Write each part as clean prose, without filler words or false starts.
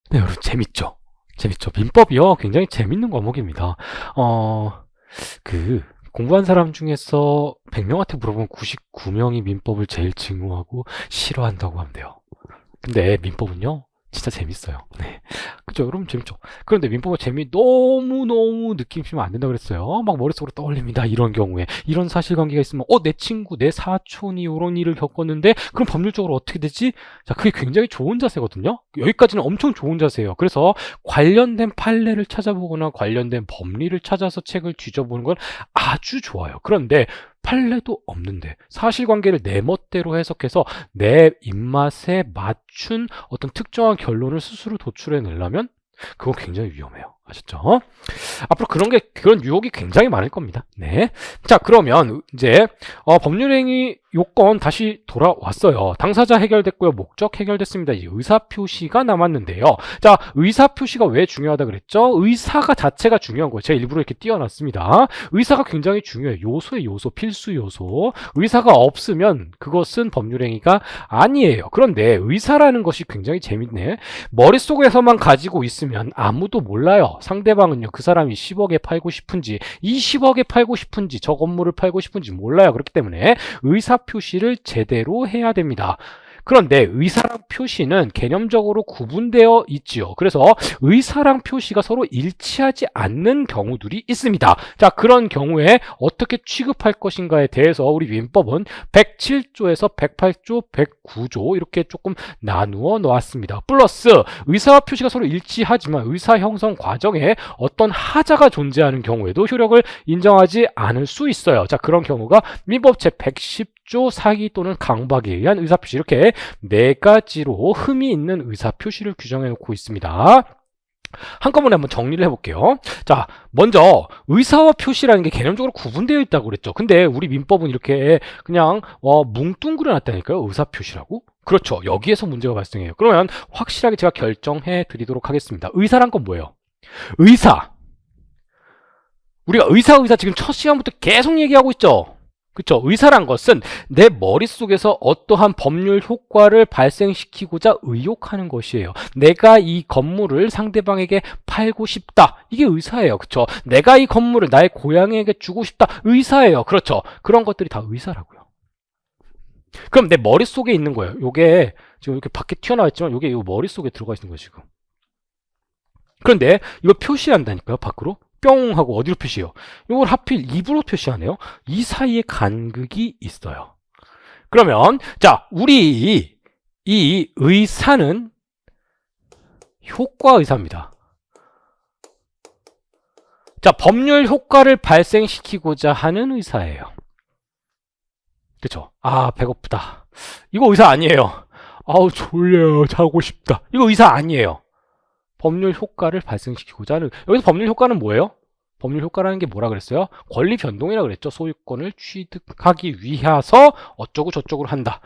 네, 여러분 재밌죠? 재밌죠? 민법이요. 굉장히 재밌는 과목입니다. 그 공부한 사람 중에서 100명한테 물어보면 99명이 민법을 제일 증오하고 싫어한다고 하면 돼요. 근데 민법은요, 진짜 재밌어요. 네. 그죠? 여러분 재밌죠? 그런데 민법의 재미 너무너무 느끼시면 안 된다 그랬어요. 막 머릿속으로 떠올립니다. 이런 경우에. 이런 사실관계가 있으면, 내 친구, 내 사촌이 이런 일을 겪었는데, 그럼 법률적으로 어떻게 되지? 자, 그게 굉장히 좋은 자세거든요? 여기까지는 엄청 좋은 자세예요. 그래서 관련된 판례를 찾아보거나 관련된 법리를 찾아서 책을 뒤져보는 건 아주 좋아요. 그런데 판례도 없는데 사실관계를 내 멋대로 해석해서 내 입맛에 맞춘 어떤 특정한 결론을 스스로 도출해 내려면 그건 굉장히 위험해요. 아셨죠? 앞으로 그런 유혹이 굉장히 많을 겁니다. 네. 자, 그러면 이제 법률행위 요건 다시 돌아왔어요. 당사자 해결됐고요. 목적 해결됐습니다. 이제 의사표시가 남았는데요. 자, 의사표시가 왜 중요하다 그랬죠? 의사가 자체가 중요한 거예요. 제가 일부러 이렇게 띄워놨습니다. 의사가 굉장히 중요해요. 요소의 요소, 필수 요소. 의사가 없으면 그것은 법률행위가 아니에요. 그런데 의사라는 것이 굉장히 재밌네. 머릿속에서만 가지고 있으면 아무도 몰라요. 상대방은요, 그 사람이 10억에 팔고 싶은지, 20억에 팔고 싶은지, 저 건물을 팔고 싶은지 몰라요. 그렇기 때문에 의사 표시를 제대로 해야 됩니다. 그런데 의사랑 표시는 개념적으로 구분되어 있지요. 그래서 의사랑 표시가 서로 일치하지 않는 경우들이 있습니다. 자, 그런 경우에 어떻게 취급할 것인가에 대해서 우리 민법은 107조에서 108조, 109조 이렇게 조금 나누어 놓았습니다. 플러스 의사와 표시가 서로 일치하지만 의사 형성 과정에 어떤 하자가 존재하는 경우에도 효력을 인정하지 않을 수 있어요. 자, 그런 경우가 민법 제110조 사기 또는 강박에 의한 의사표시, 이렇게 네 가지로 흠이 있는 의사표시를 규정해 놓고 있습니다. 한꺼번에 한번 정리를 해볼게요. 자, 먼저 의사와 표시라는 게 개념적으로 구분되어 있다고 그랬죠. 근데 우리 민법은 이렇게 그냥 뭉뚱그려 놨다니까요. 의사표시라고. 그렇죠. 여기에서 문제가 발생해요. 그러면 확실하게 제가 결정해 드리도록 하겠습니다. 의사란 건 뭐예요? 의사. 우리가 의사 지금 첫 시간부터 계속 얘기하고 있죠. 그쵸? 의사란 것은 내 머릿속에서 어떠한 법률 효과를 발생시키고자 의욕하는 것이에요. 내가 이 건물을 상대방에게 팔고 싶다. 이게 의사예요. 그쵸? 내가 이 건물을 나의 고양이에게 주고 싶다. 의사예요. 그렇죠? 그런 것들이 다 의사라고요. 그럼 내 머릿속에 있는 거예요. 요게 지금 이렇게 밖에 튀어나와 있지만 요게 요 머릿속에 들어가 있는 거예요, 지금. 그런데 이거 표시한다니까요, 밖으로. 뿅 하고 어디로 표시해요? 이걸 하필 입으로 표시하네요. 이 사이에 간극이 있어요. 그러면 자, 우리 이 의사는 효과 의사입니다. 자, 법률 효과를 발생시키고자 하는 의사예요. 그쵸? 아, 배고프다. 이거 의사 아니에요. 아우, 졸려요. 자고 싶다. 이거 의사 아니에요. 법률 효과를 발생시키고자 하는, 여기서 법률 효과는 뭐예요? 법률 효과라는 게 뭐라 그랬어요? 권리 변동이라 그랬죠. 소유권을 취득하기 위해서 어쩌고 저쩌고를 한다.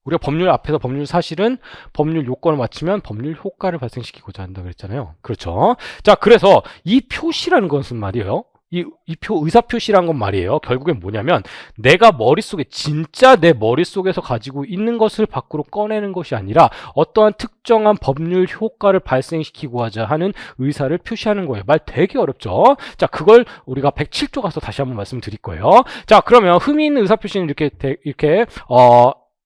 우리가 법률 앞에서 법률 사실은 법률 요건을 맞추면 법률 효과를 발생시키고자 한다 그랬잖아요. 그렇죠. 자, 그래서 이 표시라는 것은 말이에요. 의사표시란 건 말이에요. 결국엔 뭐냐면 내가 머릿속에 진짜 내 머릿속에서 가지고 있는 것을 밖으로 꺼내는 것이 아니라 어떠한 특정한 법률 효과를 발생시키고자 하는 의사를 표시하는 거예요. 말 되게 어렵죠? 자, 그걸 우리가 107조 가서 다시 한번 말씀드릴 거예요. 자, 그러면 흠이 있는 의사표시는 이렇게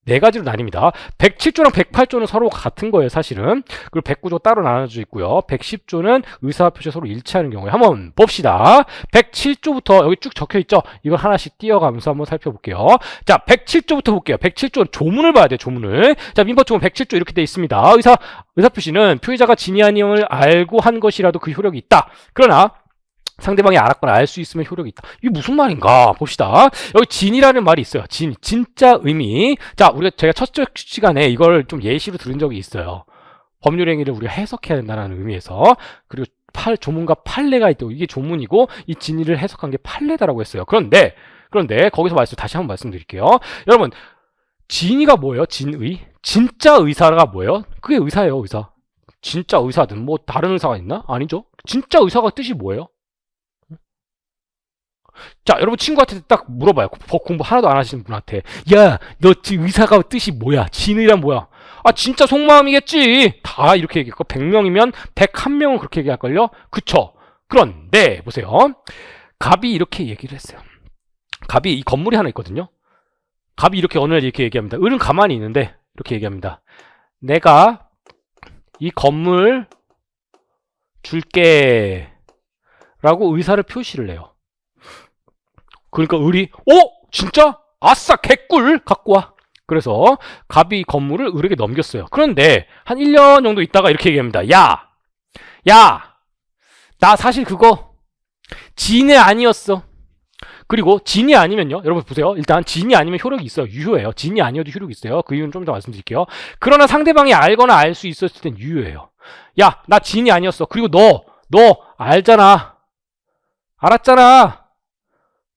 네 가지로 나뉩니다. 107조랑 108조는 서로 같은 거예요, 사실은. 그리고 109조 따로 나눠져 있고요. 110조는 의사와 표시가 서로 일치하는 경우에 한번 봅시다. 107조부터 여기 쭉 적혀 있죠? 이걸 하나씩 띄어가면서 한번 살펴볼게요. 자, 107조부터 볼게요. 107조는 조문을 봐야 돼요, 조문을. 자, 민법조문 107조 이렇게 돼 있습니다. 의사 표시는 피의자가 진위 아니음을 알고 한 것이라도 그 효력이 있다. 그러나 상대방이 알았거나 알 수 있으면 효력이 있다. 이게 무슨 말인가 봅시다. 여기 진이라는 말이 있어요. 진짜 의미. 자, 제가 첫 시간에 이걸 좀 예시로 들은 적이 있어요. 법률행위를 우리가 해석해야 된다는 의미에서. 그리고 조문과 판례가 있다고. 이게 조문이고 이 진위를 해석한 게 판례다라고 했어요. 그런데 거기서 다시 한번 말씀드릴게요. 여러분, 진위가 뭐예요? 진의? 진짜 의사가 뭐예요? 그게 의사예요, 의사. 진짜 의사든 뭐 다른 의사가 있나? 아니죠. 진짜 의사가 뜻이 뭐예요? 자, 여러분 친구한테 딱 물어봐요. 법 공부 하나도 안 하시는 분한테. 야, 너 의사가 뜻이 뭐야? 진의란 뭐야? 아 진짜 속마음이겠지. 다 이렇게 얘기했고 100명이면 101명은 그렇게 얘기할걸요. 그쵸? 그런데 보세요. 갑이 이렇게 얘기를 했어요. 갑이 이 건물이 하나 있거든요. 갑이 이렇게 어느 날 이렇게 얘기합니다. 을은 가만히 있는데 이렇게 얘기합니다. 내가 이 건물 줄게 라고 의사를 표시를 해요. 그러니까 을이 진짜? 아싸 개꿀 갖고 와. 그래서 갑이 건물을 을에게 넘겼어요. 그런데 한 1년 정도 있다가 이렇게 얘기합니다. 야, 나 사실 그거 진애 아니었어. 그리고 진이 아니면요. 여러분 보세요. 일단 진이 아니면 효력이 있어요. 유효해요. 진이 아니어도 효력이 있어요. 그 이유는 좀 더 말씀드릴게요. 그러나 상대방이 알거나 알 수 있었을 땐 유효해요. 야, 나 진이 아니었어. 그리고 너 알잖아. 알았잖아.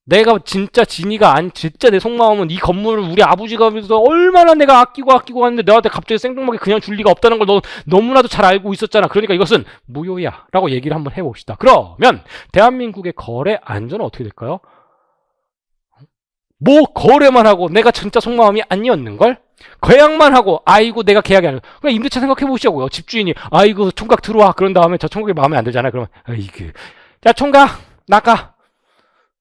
내가 진짜 진이가 진짜 내 속마음은 이 건물을 우리 아버지가 하면서 얼마나 내가 아끼고 하는데 너한테 갑자기 생뚱맞게 그냥 줄 리가 없다는 걸 너 너무나도 잘 알고 있었잖아. 그러니까 이것은 무효야 라고 얘기를 한번 해봅시다. 그러면 대한민국의 거래 안전은 어떻게 될까요? 뭐 거래만 하고 내가 진짜 속마음이 아니었는걸? 계약만 하고 아이고 내가 계약이 아니고 그냥 임대차 생각해 보시자고요. 집주인이 아이고 총각 들어와. 그런 다음에 저 총각이 마음에 안 들잖아요. 그러면 아이고 야 총각 나가.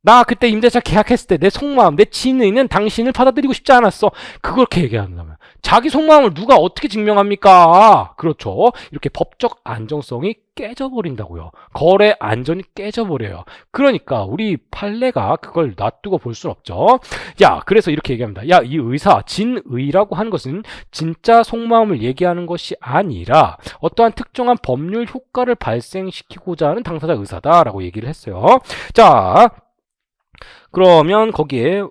나 그때 임대차 계약했을 때 내 속마음, 내 진의는 당신을 받아들이고 싶지 않았어. 그렇게 얘기한다면 자기 속마음을 누가 어떻게 증명합니까? 그렇죠. 이렇게 법적 안정성이 깨져버린다고요. 거래 안전이 깨져버려요. 그러니까 우리 판례가 그걸 놔두고 볼 수는 없죠. 야, 그래서 이렇게 얘기합니다. 야, 이 의사, 진의라고 하는 것은 진짜 속마음을 얘기하는 것이 아니라 어떠한 특정한 법률 효과를 발생시키고자 하는 당사자 의사다라고 얘기를 했어요. 자, 그러면 거기에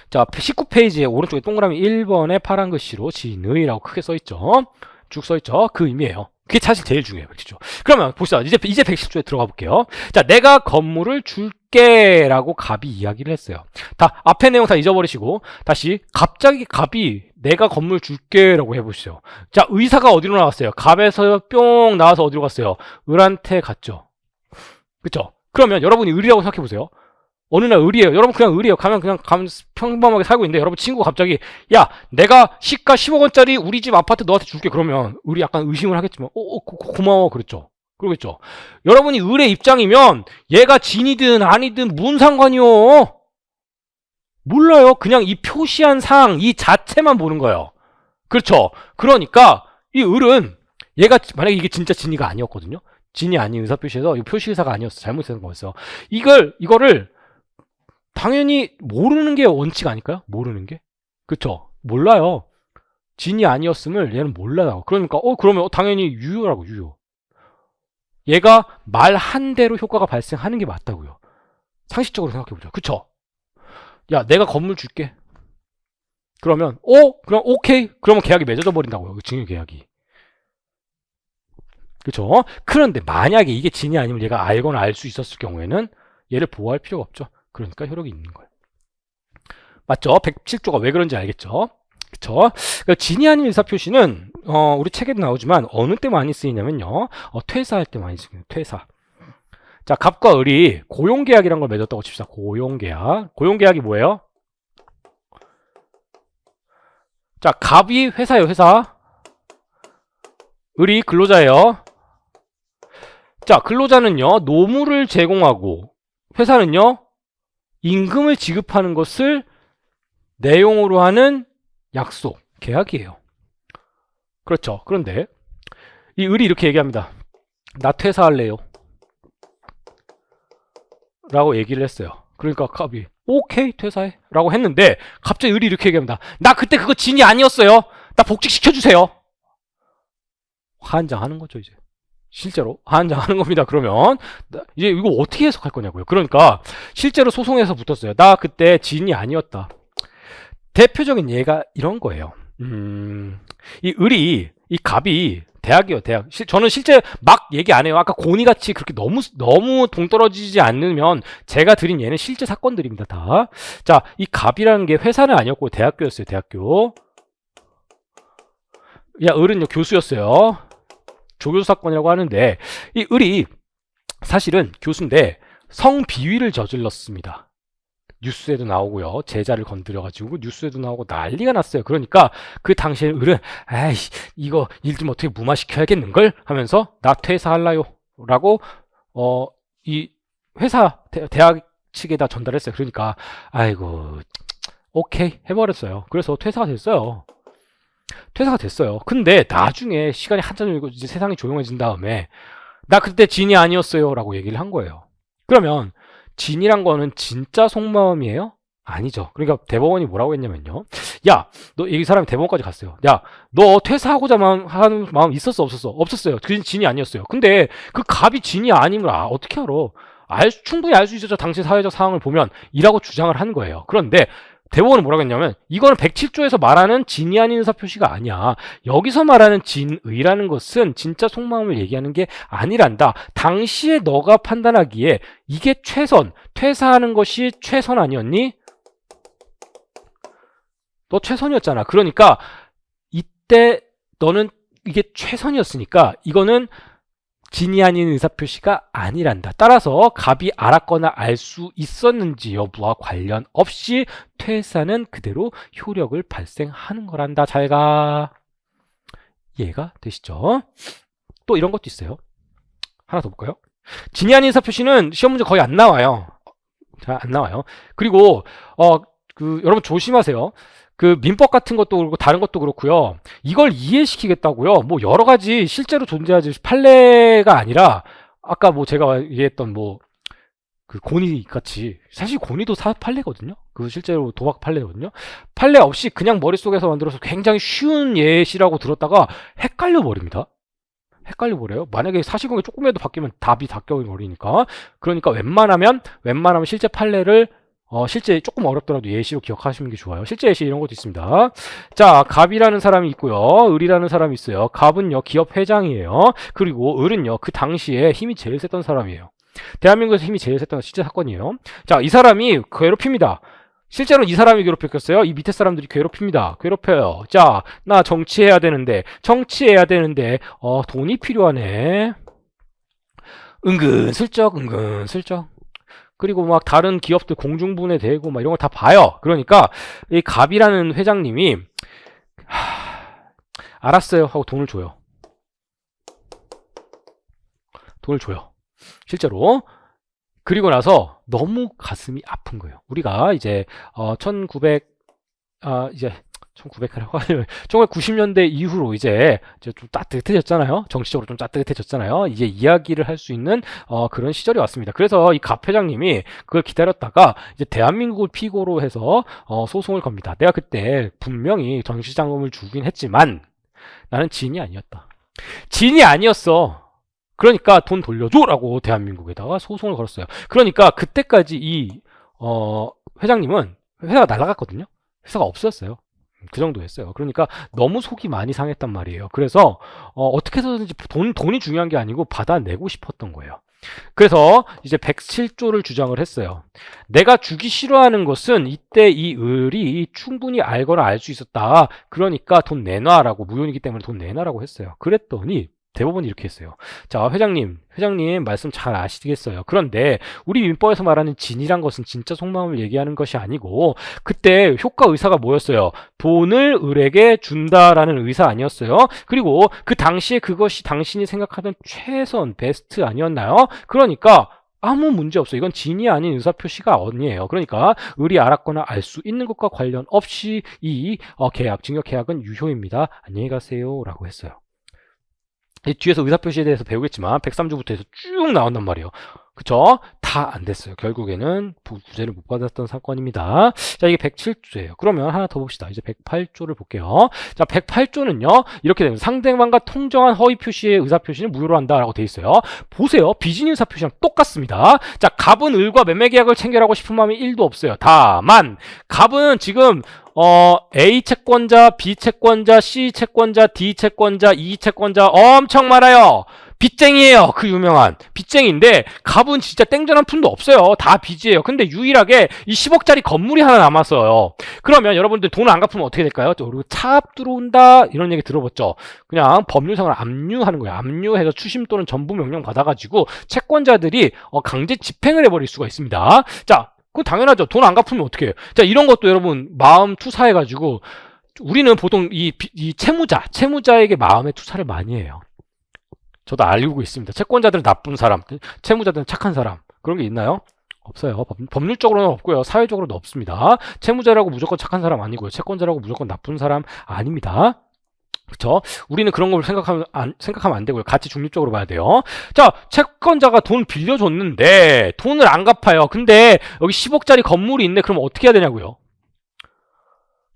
자 19페이지에 오른쪽에 동그라미 1번에 파란 글씨로 진의라고 크게 써있죠. 쭉 써있죠. 그 의미예요. 그게 사실 제일 중요해요. 그렇죠? 그러면 보시죠. 이제 110조에 들어가 볼게요. 자, 내가 건물을 줄게 라고 갑이 이야기를 했어요. 다 앞에 내용 다 잊어버리시고 다시 갑자기 갑이 내가 건물 줄게 라고 해보시죠. 자, 의사가 어디로 나왔어요? 갑에서 뿅 나와서 어디로 갔어요? 을한테 갔죠. 그쵸? 그러면 여러분이 을이라고 생각해보세요. 어느 날 을이에요. 여러분 그냥 을이에요. 가면 평범하게 살고 있는데 여러분 친구가 갑자기 야 내가 시가 10억 원짜리 우리 집 아파트 너한테 줄게. 그러면 을이 약간 의심을 하겠지만 고마워 그랬죠. 그러겠죠. 여러분이 을의 입장이면 얘가 진이든 아니든 무슨 상관이요. 몰라요. 그냥 이 표시한 사항 이 자체만 보는 거예요. 그렇죠. 그러니까 이 을은 얘가 만약에 이게 진짜 진이가 아니었거든요. 진이 아닌 의사표시에서 이 표시의사가 아니었어. 잘못된 거였어. 이거를 당연히 모르는 게 원칙 아닐까요? 모르는 게? 그쵸? 몰라요. 진이 아니었음을 얘는 몰라요. 그러니까 그러면 당연히 유효라고 유효. 얘가 말한 대로 효과가 발생하는 게 맞다고요. 상식적으로 생각해보자. 그쵸? 야 내가 건물 줄게. 그러면 그럼 오케이. 그러면 계약이 맺어져 버린다고요. 증여 계약이. 그렇죠? 그런데 만약에 이게 진이 아니면 얘가 알거나 알 수 있었을 경우에는 얘를 보호할 필요가 없죠. 그러니까 효력이 있는 거예요. 맞죠? 107조가 왜 그런지 알겠죠? 그쵸? 그러니까 진이 아닌 의사표시는 우리 책에도 나오지만 어느 때 많이 쓰이냐면요. 퇴사할 때 많이 쓰여요. 퇴사. 자, 갑과 을이 고용계약이라는 걸 맺었다고 칩시다. 고용계약. 고용계약이 뭐예요? 자, 갑이 회사예요. 회사. 을이 근로자예요. 자, 근로자는요, 노무를 제공하고 회사는요, 임금을 지급하는 것을 내용으로 하는 약속, 계약이에요. 그렇죠. 그런데 이 을이 이렇게 얘기합니다. 나 퇴사할래요. 라고 얘기를 했어요. 그러니까 갑이 오케이 퇴사해 라고 했는데 갑자기 을이 이렇게 얘기합니다. 나 그때 그거 진이 아니었어요. 나 복직시켜주세요. 한장하는 거죠 이제. 실제로 한장하는 겁니다. 그러면 이제 이거 어떻게 해석할 거냐고요. 그러니까 실제로 소송에서 붙었어요. 나 그때 진이 아니었다. 대표적인 예가 이런 거예요. 이 을이 이 갑이 대학이요 대학. 저는 실제 막 얘기 안 해요. 아까 고니같이 그렇게 너무 동떨어지지 않으면 제가 드린 예는 실제 사건들입니다. 다. 자, 이 갑이라는 게 회사는 아니었고 대학교였어요. 대학교. 야, 을은요 교수였어요. 조교수 사건이라고 하는데 이 을이 사실은 교수인데 성비위를 저질렀습니다. 뉴스에도 나오고요. 제자를 건드려가지고 뉴스에도 나오고 난리가 났어요. 그러니까 그 당시에 을은 아이씨 이거 일 좀 어떻게 무마시켜야겠는걸 하면서 나 퇴사할라요 라고 이 회사 대학 측에다 전달했어요. 그러니까 아이고 오케이 해버렸어요. 그래서 퇴사가 됐어요. 퇴사가 됐어요. 근데 나중에 시간이 한참 흘고 이제 세상이 조용해진 다음에 나 그때 진이 아니었어요 라고 얘기를 한 거예요. 그러면 진이란 거는 진짜 속마음이에요? 아니죠. 그러니까 대법원이 뭐라고 했냐면요. 야, 너 이 사람이 대법원까지 갔어요. 야, 너 퇴사하고자 하는 마음 있었어 없었어? 없었어요. 그 진이 아니었어요. 근데 그 갑이 진이 아님을 어떻게 알아? 충분히 알 수 있었죠. 당시 사회적 상황을 보면 이라고 주장을 한 거예요. 그런데 대법원은 뭐라고 했냐면 이거는 107조에서 말하는 진이 아닌 의사표시가 아니야. 여기서 말하는 진의라는 것은 진짜 속마음을 얘기하는 게 아니란다. 당시에 너가 판단하기에 이게 최선, 퇴사하는 것이 최선 아니었니? 너 최선이었잖아. 그러니까 이때 너는 이게 최선이었으니까 이거는 진이 아닌 의사표시가 아니란다. 따라서 갑이 알았거나 알 수 있었는지 여부와 관련 없이 퇴사는 그대로 효력을 발생하는 거란다. 잘가. 이해가 되시죠? 또 이런 것도 있어요. 하나 더 볼까요? 진이 아닌 의사표시는 시험 문제 거의 안 나와요. 잘 안 나와요. 그리고 여러분 조심하세요. 그 민법 같은 것도 그렇고 다른 것도 그렇고요. 이걸 이해시키겠다고요. 뭐 여러 가지 실제로 존재하지 판례가 아니라 아까 뭐 제가 얘기했던 뭐 그 고니 같이 사실 고니도 판례거든요. 그 실제로 도박 판례거든요. 판례 없이 그냥 머릿속에서 만들어서 굉장히 쉬운 예시라고 들었다가 헷갈려 버립니다. 헷갈려 버려요. 만약에 사실관계 조금이라도 바뀌면 답이 바뀌어 버리니까. 그러니까 웬만하면 실제 판례를 실제 조금 어렵더라도 예시로 기억하시는 게 좋아요. 실제 예시 이런 것도 있습니다. 자, 갑이라는 사람이 있고요. 을이라는 사람이 있어요. 갑은요, 기업 회장이에요. 그리고 을은요, 그 당시에 힘이 제일 셌던 사람이에요. 대한민국에서 힘이 제일 셌던 실제 사건이에요. 자, 이 사람이 괴롭힙니다. 실제로 이 사람이 괴롭혔겠어요? 이 밑에 사람들이 괴롭힙니다. 괴롭혀요. 자, 나 정치해야 되는데 돈이 필요하네. 은근슬쩍. 그리고 막 다른 기업들 공중분해되고 막 이런 걸 다 봐요. 그러니까 이 갑이라는 회장님이 알았어요 하고 돈을 줘요. 실제로. 그리고 나서 너무 가슴이 아픈 거예요. 우리가 이제 1990년대 이후로 이제 좀 따뜻해졌잖아요. 정치적으로 좀 따뜻해졌잖아요. 이제 이야기를 할 수 있는 그런 시절이 왔습니다. 그래서 이 갑 회장님이 그걸 기다렸다가 이제 대한민국을 피고로 해서 소송을 겁니다. 내가 그때 분명히 정치자금을 주긴 했지만 나는 진이 아니었다. 진이 아니었어. 그러니까 돈 돌려줘라고 대한민국에다가 소송을 걸었어요. 그러니까 그때까지 이 회장님은 회사가 날아갔거든요. 회사가 없었어요. 그 정도 했어요. 그러니까 너무 속이 많이 상했단 말이에요. 그래서 어떻게 해서든지 돈이 중요한 게 아니고 받아내고 싶었던 거예요. 그래서 이제 107조를 주장을 했어요. 내가 주기 싫어하는 것은 이때 이 을이 충분히 알거나 알 수 있었다. 그러니까 돈 내놔라고, 무효이기 때문에 돈 내놔라고 했어요. 그랬더니 대법원이 이렇게 했어요. 자, 회장님 말씀 잘 아시겠어요. 그런데 우리 민법에서 말하는 진이란 것은 진짜 속마음을 얘기하는 것이 아니고 그때 효과 의사가 뭐였어요? 돈을 을에게 준다라는 의사 아니었어요? 그리고 그 당시에 그것이 당신이 생각하던 최선, 베스트 아니었나요? 그러니까 아무 문제 없어요. 이건 진이 아닌 의사표시가 아니에요. 그러니까 을이 알았거나 알 수 있는 것과 관련 없이 이 징역 계약은 유효입니다. 안녕히 가세요 라고 했어요. 이 뒤에서 의사표시에 대해서 배우겠지만 103조부터 해서 쭉 나온단 말이에요. 그쵸? 다 안 됐어요. 결국에는 구제를 못 받았던 사건입니다. 자, 이게 107조예요. 그러면 하나 더 봅시다. 이제 108조를 볼게요. 자, 108조는요. 이렇게 됩니다. 상대방과 통정한 허위 표시의 의사표시는 무효로 한다라고 돼 있어요. 보세요. 비즈니스 의사표시랑 똑같습니다. 자, 갑은 을과 매매 계약을 체결하고 싶은 마음이 1도 없어요. 다만 갑은 지금 A 채권자, B 채권자, C 채권자, D 채권자, E 채권자 엄청 많아요. 빚쟁이에요. 그 유명한 빚쟁이인데 갑은 진짜 땡전한 푼도 없어요. 다 빚이에요. 근데 유일하게 이 10억짜리 건물이 하나 남았어요. 그러면 여러분들 돈을 안 갚으면 어떻게 될까요? 그리고 차압 들어온다 이런 얘기 들어봤죠. 그냥 법률상을 압류하는 거예요. 압류해서 추심 또는 전부 명령 받아가지고 채권자들이 강제 집행을 해버릴 수가 있습니다. 자, 그건 당연하죠. 돈 안 갚으면 어떻게 해요? 자, 이런 것도 여러분 마음 투사해가지고 우리는 보통 이 채무자에게 마음의 투사를 많이 해요. 저도 알고 있습니다. 채권자들은 나쁜 사람, 채무자들은 착한 사람. 그런 게 있나요? 없어요. 법률적으로는 없고요. 사회적으로도 없습니다. 채무자라고 무조건 착한 사람 아니고요. 채권자라고 무조건 나쁜 사람 아닙니다. 그쵸? 우리는 그런 걸 생각하면 안 되고요. 같이 중립적으로 봐야 돼요. 자, 채권자가 돈 빌려줬는데 돈을 안 갚아요. 근데 여기 10억짜리 건물이 있네. 그럼 어떻게 해야 되냐고요?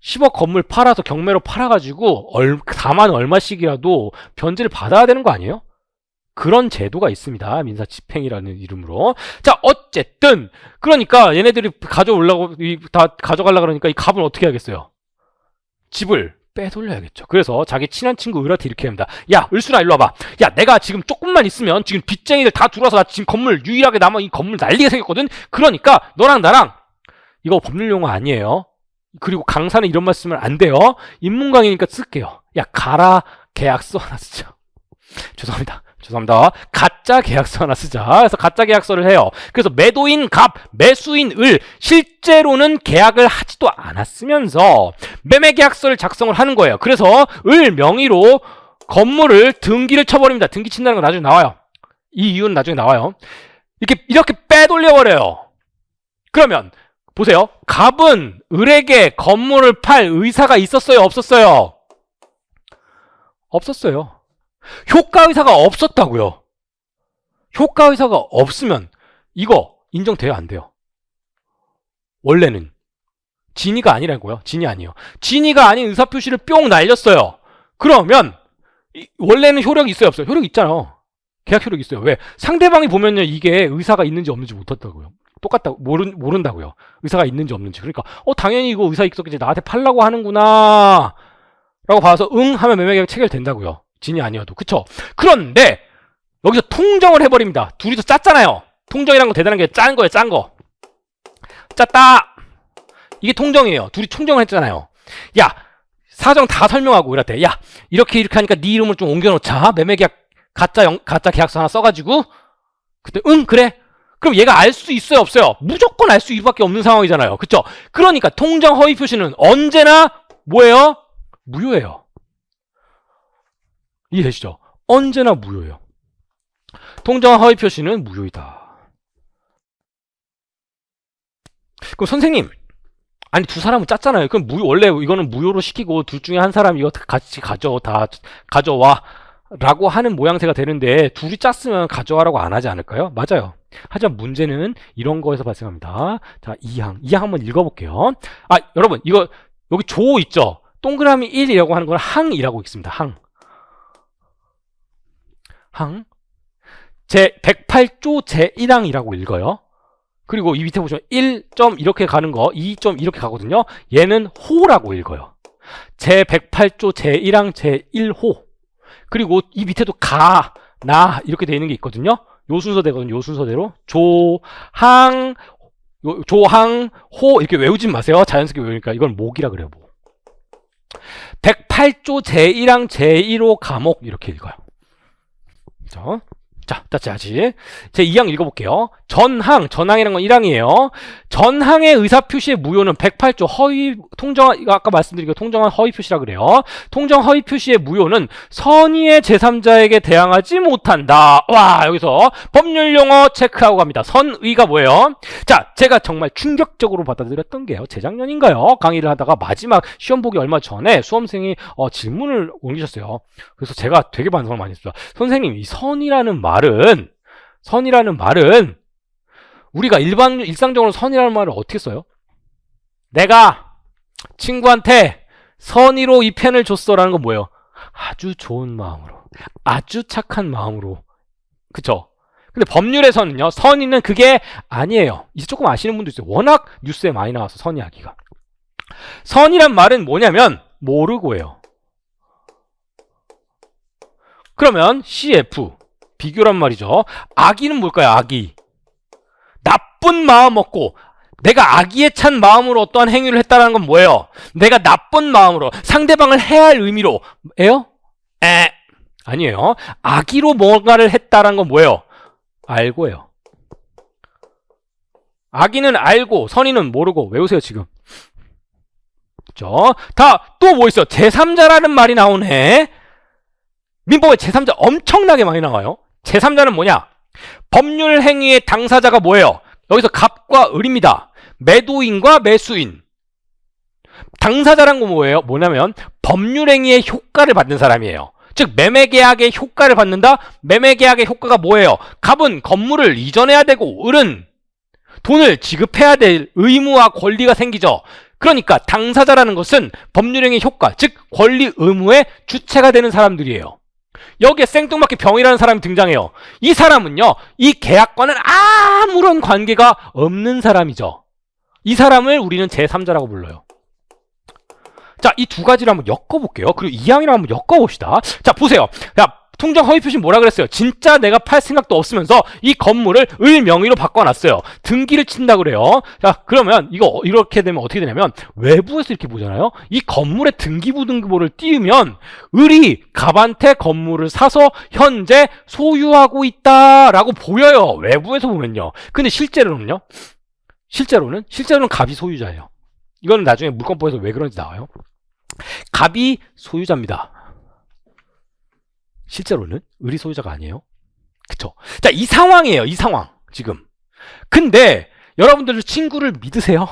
10억 건물 팔아서 경매로 팔아가지고 4만 얼마씩이라도 변제를 받아야 되는 거 아니에요? 그런 제도가 있습니다. 민사집행이라는 이름으로. 자, 어쨌든 그러니까 얘네들이 다 가져가려고 그러니까 이 갑은 어떻게 하겠어요? 집을 빼돌려야겠죠. 그래서 자기 친한 친구 을한테 이렇게 합니다. 야, 을순아 일로 와봐. 야, 내가 지금 조금만 있으면 지금 빚쟁이들 다 들어와서 나 지금 건물 유일하게 남아 이 건물 난리가 생겼거든. 그러니까 너랑 나랑 이거 법률 용어 아니에요. 그리고 강사는 이런 말 쓰면 안 돼요. 인문강의니까 쓸게요. 야, 가라 계약서 하나 쓰자. 죄송합니다. 가짜 계약서 하나 쓰자. 그래서 가짜 계약서를 해요. 그래서 매도인 갑, 매수인 을, 실제로는 계약을 하지도 않았으면서 매매 계약서를 작성을 하는 거예요. 그래서 을 명의로 건물을 등기를 쳐버립니다. 등기 친다는 건 나중에 나와요. 이 이유는 나중에 나와요. 이렇게 빼돌려버려요. 그러면 보세요. 갑은 을에게 건물을 팔 의사가 있었어요? 없었어요? 없었어요. 효과의사가 없었다고요. 효과의사가 없으면 이거 인정돼요? 안 돼요? 원래는 진위가 아니라고요. 진위 아니에요. 진위가 아닌 의사표시를 뿅 날렸어요. 그러면 원래는 효력이 있어요? 없어요? 효력이 있잖아요. 계약 효력이 있어요. 왜? 상대방이 보면요 이게 의사가 있는지 없는지 못한다고요. 똑같다고 모른다고요. 의사가 있는지 없는지. 그러니까 당연히 이거 의사 있었겠지. 나한테 팔라고 하는구나 라고 봐서 응 하면 매매계약 체결된다고요. 진이 아니어도. 그쵸? 그런데 여기서 통정을 해버립니다. 둘이서 짰잖아요. 통정이란 건 대단한 게 짠 거예요. 짠 거. 짰다. 이게 통정이에요. 둘이 통정을 했잖아요. 야, 사정 다 설명하고 이랬대. 야, 이렇게 하니까 네 이름을 좀 옮겨놓자. 매매계약 가짜 계약서 하나 써가지고. 그때 응 그래. 그럼 얘가 알 수 있어요? 없어요? 무조건 알 수밖에 없는 상황이잖아요. 그쵸? 그러니까 통정 허위 표시는 언제나 뭐예요? 무효예요. 이해되시죠? 언제나 무효예요. 통정 허위 표시는 무효이다. 그럼 선생님, 아니 두 사람은 짰잖아요. 그럼 원래 이거는 무효로 시키고 둘 중에 한 사람 이거 같이 가져와 라고 하는 모양새가 되는데 둘이 짰으면 가져와라고 안 하지 않을까요? 맞아요. 하지만 문제는 이런 거에서 발생합니다. 자, 2항 한번 읽어볼게요. 여러분 이거 여기 조 있죠? 동그라미 1이라고 하는 건 항이라고 있습니다. 항 제 108조 제1항이라고 읽어요. 그리고 이 밑에 보시면 1점 이렇게 가는 거 2점 이렇게 가거든요. 얘는 호라고 읽어요. 제 108조 제1항 제1호. 그리고 이 밑에도 나 이렇게 되어 있는 게 있거든요. 요 순서대거든요. 요 순서대로 조항 호 이렇게 외우진 마세요. 자연스럽게 외우니까 이건 목이라 그래요. 목. 108조 제1항 제1호 감옥 이렇게 읽어요. 자, 다시 제2항 읽어볼게요. 전항이라는 건 1항이에요. 전항의 의사표시의 무효는 108조 아까 말씀드린 거 통정한 허위표시라 그래요. 통정 허위표시의 무효는 선의의 제3자에게 대항하지 못한다. 와, 여기서 법률 용어 체크하고 갑니다. 선의가 뭐예요? 자, 제가 정말 충격적으로 받아들였던 게요. 재작년인가요? 강의를 하다가 마지막 시험 보기 얼마 전에 수험생이 질문을 옮기셨어요. 그래서 제가 되게 반성을 많이 했어요. 선생님, 이 선이라는 말은 우리가 일상적으로 선이라는 말을 어떻게 써요? 내가 친구한테 선의로 이 펜을 줬어라는 건 뭐예요? 아주 좋은 마음으로, 아주 착한 마음으로. 그쵸? 근데 법률에서는요, 선의는 그게 아니에요. 이제 조금 아시는 분도 있어요. 워낙 뉴스에 많이 나와서 선 이야기가. 선이란 말은 뭐냐면 모르고예요. 그러면 CF 비교란 말이죠. 악의는 뭘까요? 악의. 나쁜 마음 먹고 내가 악의에 찬 마음으로 어떠한 행위를 했다는 건 뭐예요? 내가 나쁜 마음으로 상대방을 해할 의미로 예요? 아니에요. 악의로 뭔가를 했다는 건 뭐예요? 알고예요. 악인은 알고 선인은 모르고. 외우세요 지금. 그죠? 다 또 뭐 있어? 제3자라는 말이 나오네. 민법에 제3자 엄청나게 많이 나와요. 제3자는 뭐냐? 법률 행위의 당사자가 뭐예요? 여기서 갑과 을입니다. 매도인과 매수인. 당사자란 건 뭐예요? 뭐냐면 법률 행위의 효과를 받는 사람이에요. 즉 매매계약의 효과를 받는다. 매매계약의 효과가 뭐예요? 갑은 건물을 이전해야 되고 을은 돈을 지급해야 될 의무와 권리가 생기죠. 그러니까 당사자라는 것은 법률행위 효과, 즉 권리 의무의 주체가 되는 사람들이에요. 여기에 생뚱맞게 병이라는 사람이 등장해요. 이 사람은요, 이 계약과는 아무런 관계가 없는 사람이죠. 이 사람을 우리는 제3자라고 불러요. 자, 이 두 가지를 한번 엮어볼게요. 그리고 이항이랑 한번 엮어봅시다. 자, 보세요. 야, 통장 허위 표시 뭐라 그랬어요? 진짜 내가 팔 생각도 없으면서 이 건물을 을 명의로 바꿔놨어요. 등기를 친다 그래요. 자, 그러면 이거 이렇게 되면 어떻게 되냐면 외부에서 이렇게 보잖아요. 이 건물의 등기부등기부를 띄우면 을이 갑한테 건물을 사서 현재 소유하고 있다라고 보여요. 외부에서 보면요. 근데 실제로는요. 실제로는 갑이 소유자예요. 이거는 나중에 물권법에서 왜 그런지 나와요. 갑이 소유자입니다. 실제로는 을이 소유자가 아니에요. 그쵸? 자, 이 상황이에요. 이 상황. 지금. 근데 여러분들 친구를 믿으세요?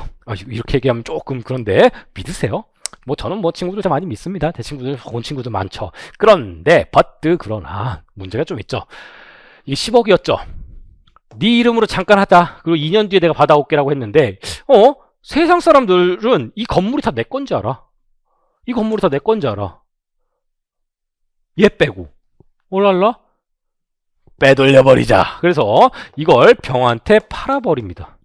이렇게 얘기하면 조금 그런데 믿으세요? 뭐 저는 뭐 친구들 좀 많이 믿습니다. 제 친구들 좋은 친구들 많죠. 그런데 그러나 문제가 좀 있죠. 이게 10억이었죠. 네 이름으로 잠깐 하자. 그리고 2년 뒤에 내가 받아올게라고 했는데 세상 사람들은 이 건물이 다 내 건지 알아. 이 건물이 다 내 건지 알아. 얘 빼고. 올랄라? 빼돌려버리자. 그래서 이걸 병한테 팔아버립니다.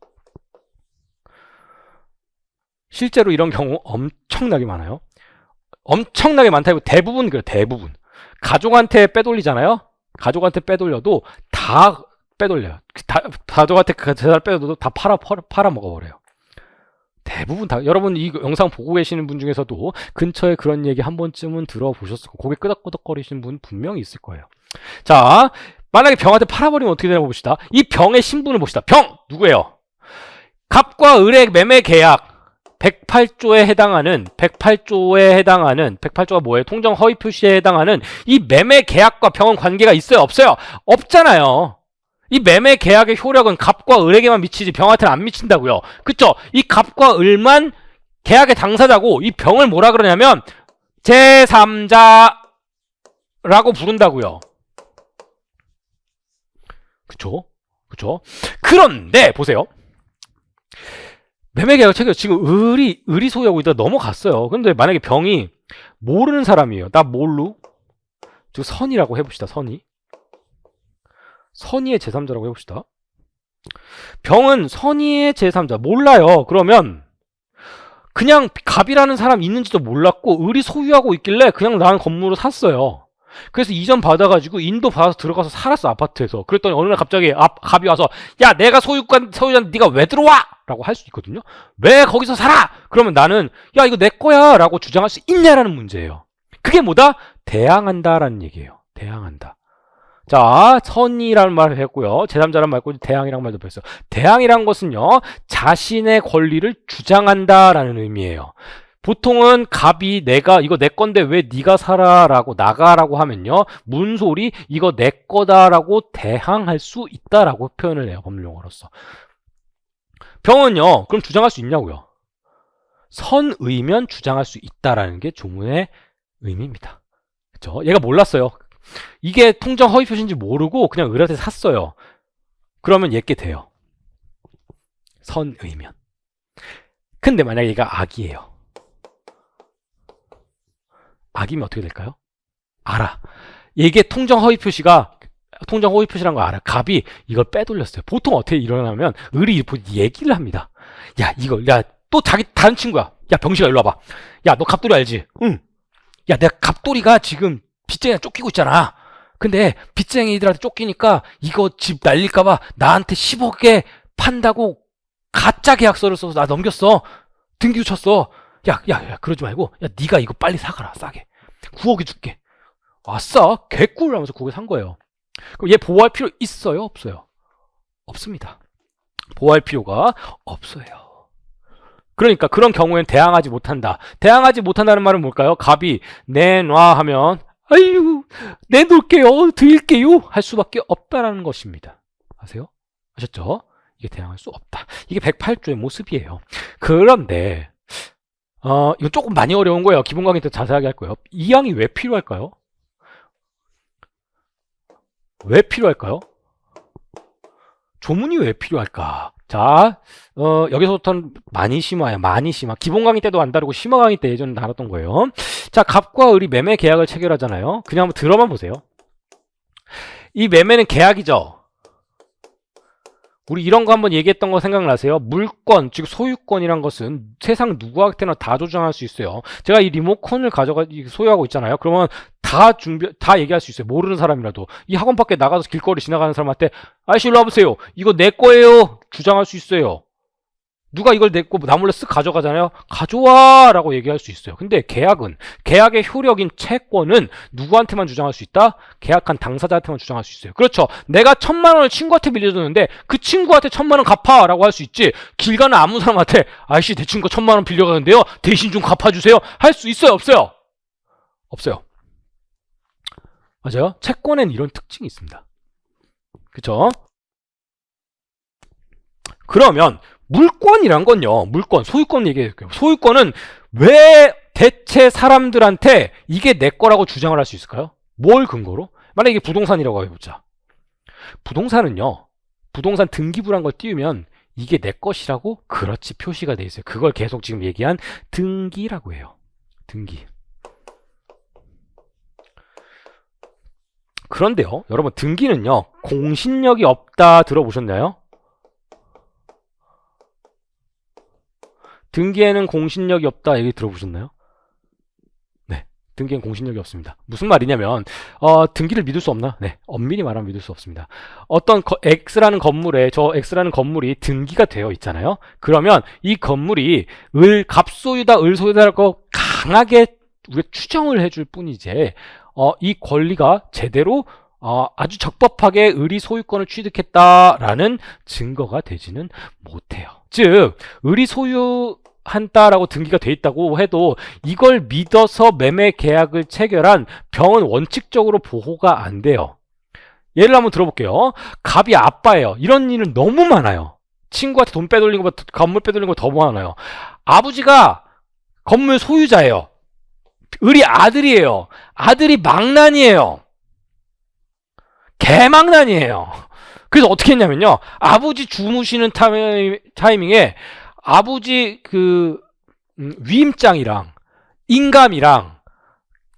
실제로 이런 경우 엄청나게 많아요. 엄청나게 많다고 대부분 그래요. 대부분. 가족한테 빼돌리잖아요. 가족한테 빼돌려도 다 빼돌려요. 가족한테 그 재산을 빼돌려도 다 팔아먹어버려요. 대부분 다. 여러분 이 영상 보고 계시는 분 중에서도 근처에 그런 얘기 한 번쯤은 들어보셨을 거고 고개 끄덕끄덕거리시는 분 분명히 있을 거예요. 자, 만약에 병한테 팔아버리면 어떻게 되나 봅시다. 이 병의 신분을 봅시다. 병! 누구예요? 갑과 을의 매매 계약 108조에 해당하는 108조가 뭐예요? 통정 허위 표시에 해당하는 이 매매 계약과 병은 관계가 있어요? 없어요? 없잖아요. 이 매매 계약의 효력은 갑과 을에게만 미치지 병한테는 안 미친다고요. 그쵸? 이 갑과 을만 계약의 당사자고 이 병을 뭐라 그러냐면 제3자라고 부른다고요. 그쵸? 그런데 보세요. 매매 계약 체결 지금 을이 소유하고 있다가 넘어갔어요. 근데 만약에 병이 모르는 사람이에요. 나 뭘로? 저 선이라고 해봅시다. 선의의 제3자라고 해봅시다. 병은 선의의 제3자 몰라요. 그러면 그냥 갑이라는 사람 있는지도 몰랐고 을이 소유하고 있길래 그냥 나는 건물을 샀어요. 그래서 이전 받아가지고 인도 받아서 들어가서 살았어. 아파트에서. 그랬더니 어느 날 갑자기 갑이 와서 야 내가 소유자인데 네가 왜 들어와? 라고 할 수 있거든요. 왜 거기서 살아? 그러면 나는 야 이거 내 거야 라고 주장할 수 있냐라는 문제예요. 그게 뭐다? 대항한다라는 얘기예요. 대항한다. 자, 선이라는 말을 했고요. 제3자라는 말 했고 대항이라는 말도 했어요. 대항이라는 것은요. 자신의 권리를 주장한다라는 의미예요. 보통은 갑이 내가 이거 내 건데 왜 네가 살아라고 나가라고 하면요. 문소리 이거 내 거다라고 대항할 수 있다라고 표현을 해요. 법률용어로서. 병은요. 그럼 주장할 수 있냐고요. 선의면 주장할 수 있다라는 게 조문의 의미입니다. 그렇죠? 얘가 몰랐어요. 이게 통정 허위 표시인지 모르고 그냥 을한테 샀어요. 그러면 얘께 돼요. 선의면. 근데 만약에 얘가 악이에요. 악이면 어떻게 될까요? 알아. 이게 통정 허위 표시라는 거 알아. 갑이 이걸 빼돌렸어요. 보통 어떻게 일어나면 을이 얘기를 합니다. 야 또 자기 다른 친구야. 야 병식아 일로 와봐. 야 너 갑돌이 알지? 응. 야 내가 갑돌이가 지금 빚쟁이한테 쫓기고 있잖아. 근데 빚쟁이들한테 쫓기니까 이거 집 날릴까봐 나한테 10억에 판다고 가짜 계약서를 써서 나 넘겼어. 등기부 쳤어. 야 그러지 말고 야 네가 이거 빨리 사가라 싸게. 9억에 줄게. 아싸 개꿀 하면서 9억에 산 거예요. 그럼 얘 보호할 필요 있어요? 없어요? 없습니다. 보호할 필요가 없어요. 그러니까 그런 경우엔 대항하지 못한다. 대항하지 못한다는 말은 뭘까요? 갑이 내놔 하면 아유 내놓을게요 드릴게요 할 수밖에 없다라는 것입니다. 아세요? 아셨죠? 이게 대항할 수 없다. 이게 108조의 모습이에요. 그런데 이거 조금 많이 어려운 거예요. 기본 강의 때 자세하게 할 거예요. 이 항이 왜 필요할까요? 왜 필요할까요? 조문이 왜 필요할까? 자, 여기서부터는 많이 심화예요. 많이 심화. 기본 강의 때도 안 다루고 심화 강의 때 예전에 다뤘던 거예요. 자, 갑과 을이 매매 계약을 체결하잖아요. 그냥 한번 들어만 보세요. 이 매매는 계약이죠. 우리 이런 거 한번 얘기했던 거 생각나세요? 물권, 즉 소유권이란 것은 세상 누구한테나 다 조정할 수 있어요. 제가 이 리모컨을 소유하고 있잖아요. 그러면 다 얘기할 수 있어요. 모르는 사람이라도. 이 학원 밖에 나가서 길거리 지나가는 사람한테 아저씨 일로 와보세요. 이거 내 거예요. 주장할 수 있어요. 누가 이걸 내 거 나 몰래 쓱 가져가잖아요. 가져와 라고 얘기할 수 있어요. 근데 계약의 효력인 채권은 누구한테만 주장할 수 있다? 계약한 당사자한테만 주장할 수 있어요. 그렇죠. 내가 1,000만 원을 친구한테 빌려줬는데 그 친구한테 1,000만 원 갚아 라고 할 수 있지. 길 가는 아무 사람한테 아저씨 내 친구가 1,000만 원 빌려가는데요 대신 좀 갚아주세요 할 수 있어요 없어요? 없어요. 맞아요. 채권엔 이런 특징이 있습니다. 그쵸? 그러면 물권이란 건요. 물권, 소유권 얘기해볼게요. 소유권은 왜 대체 사람들한테 이게 내 거라고 주장을 할 수 있을까요? 뭘 근거로? 만약에 이게 부동산이라고 해보자. 부동산은요. 부동산 등기부란 걸 띄우면 이게 내 것이라고 그렇지 표시가 돼 있어요. 그걸 계속 지금 얘기한 등기라고 해요. 등기. 그런데요. 여러분 등기는요. 공신력이 없다 들어보셨나요? 등기에는 공신력이 없다 얘기 들어보셨나요? 네, 등기에는 공신력이 없습니다. 무슨 말이냐면 등기를 믿을 수 없나? 네, 엄밀히 말하면 믿을 수 없습니다. 어떤 X라는 건물에 저 X라는 건물이 등기가 되어 있잖아요. 그러면 이 건물이 갑소유다 을소유다라고 강하게 우리가 추정을 해줄 뿐이지 이 권리가 제대로 아주 적법하게 을이 소유권을 취득했다라는 증거가 되지는 못해요. 즉 을이 소유한다라고 등기가 돼 있다고 해도 이걸 믿어서 매매 계약을 체결한 병은 원칙적으로 보호가 안 돼요. 예를 한번 들어볼게요. 갑이 아빠예요. 이런 일은 너무 많아요. 친구한테 돈 빼돌린 것보다 건물 빼돌린 거 더 많아요. 아버지가 건물 소유자예요. 을이 아들이에요. 아들이 망난이에요. 개망난이에요. 그래서 어떻게 했냐면요. 아버지 주무시는 타이밍에 아버지 위임장이랑 인감이랑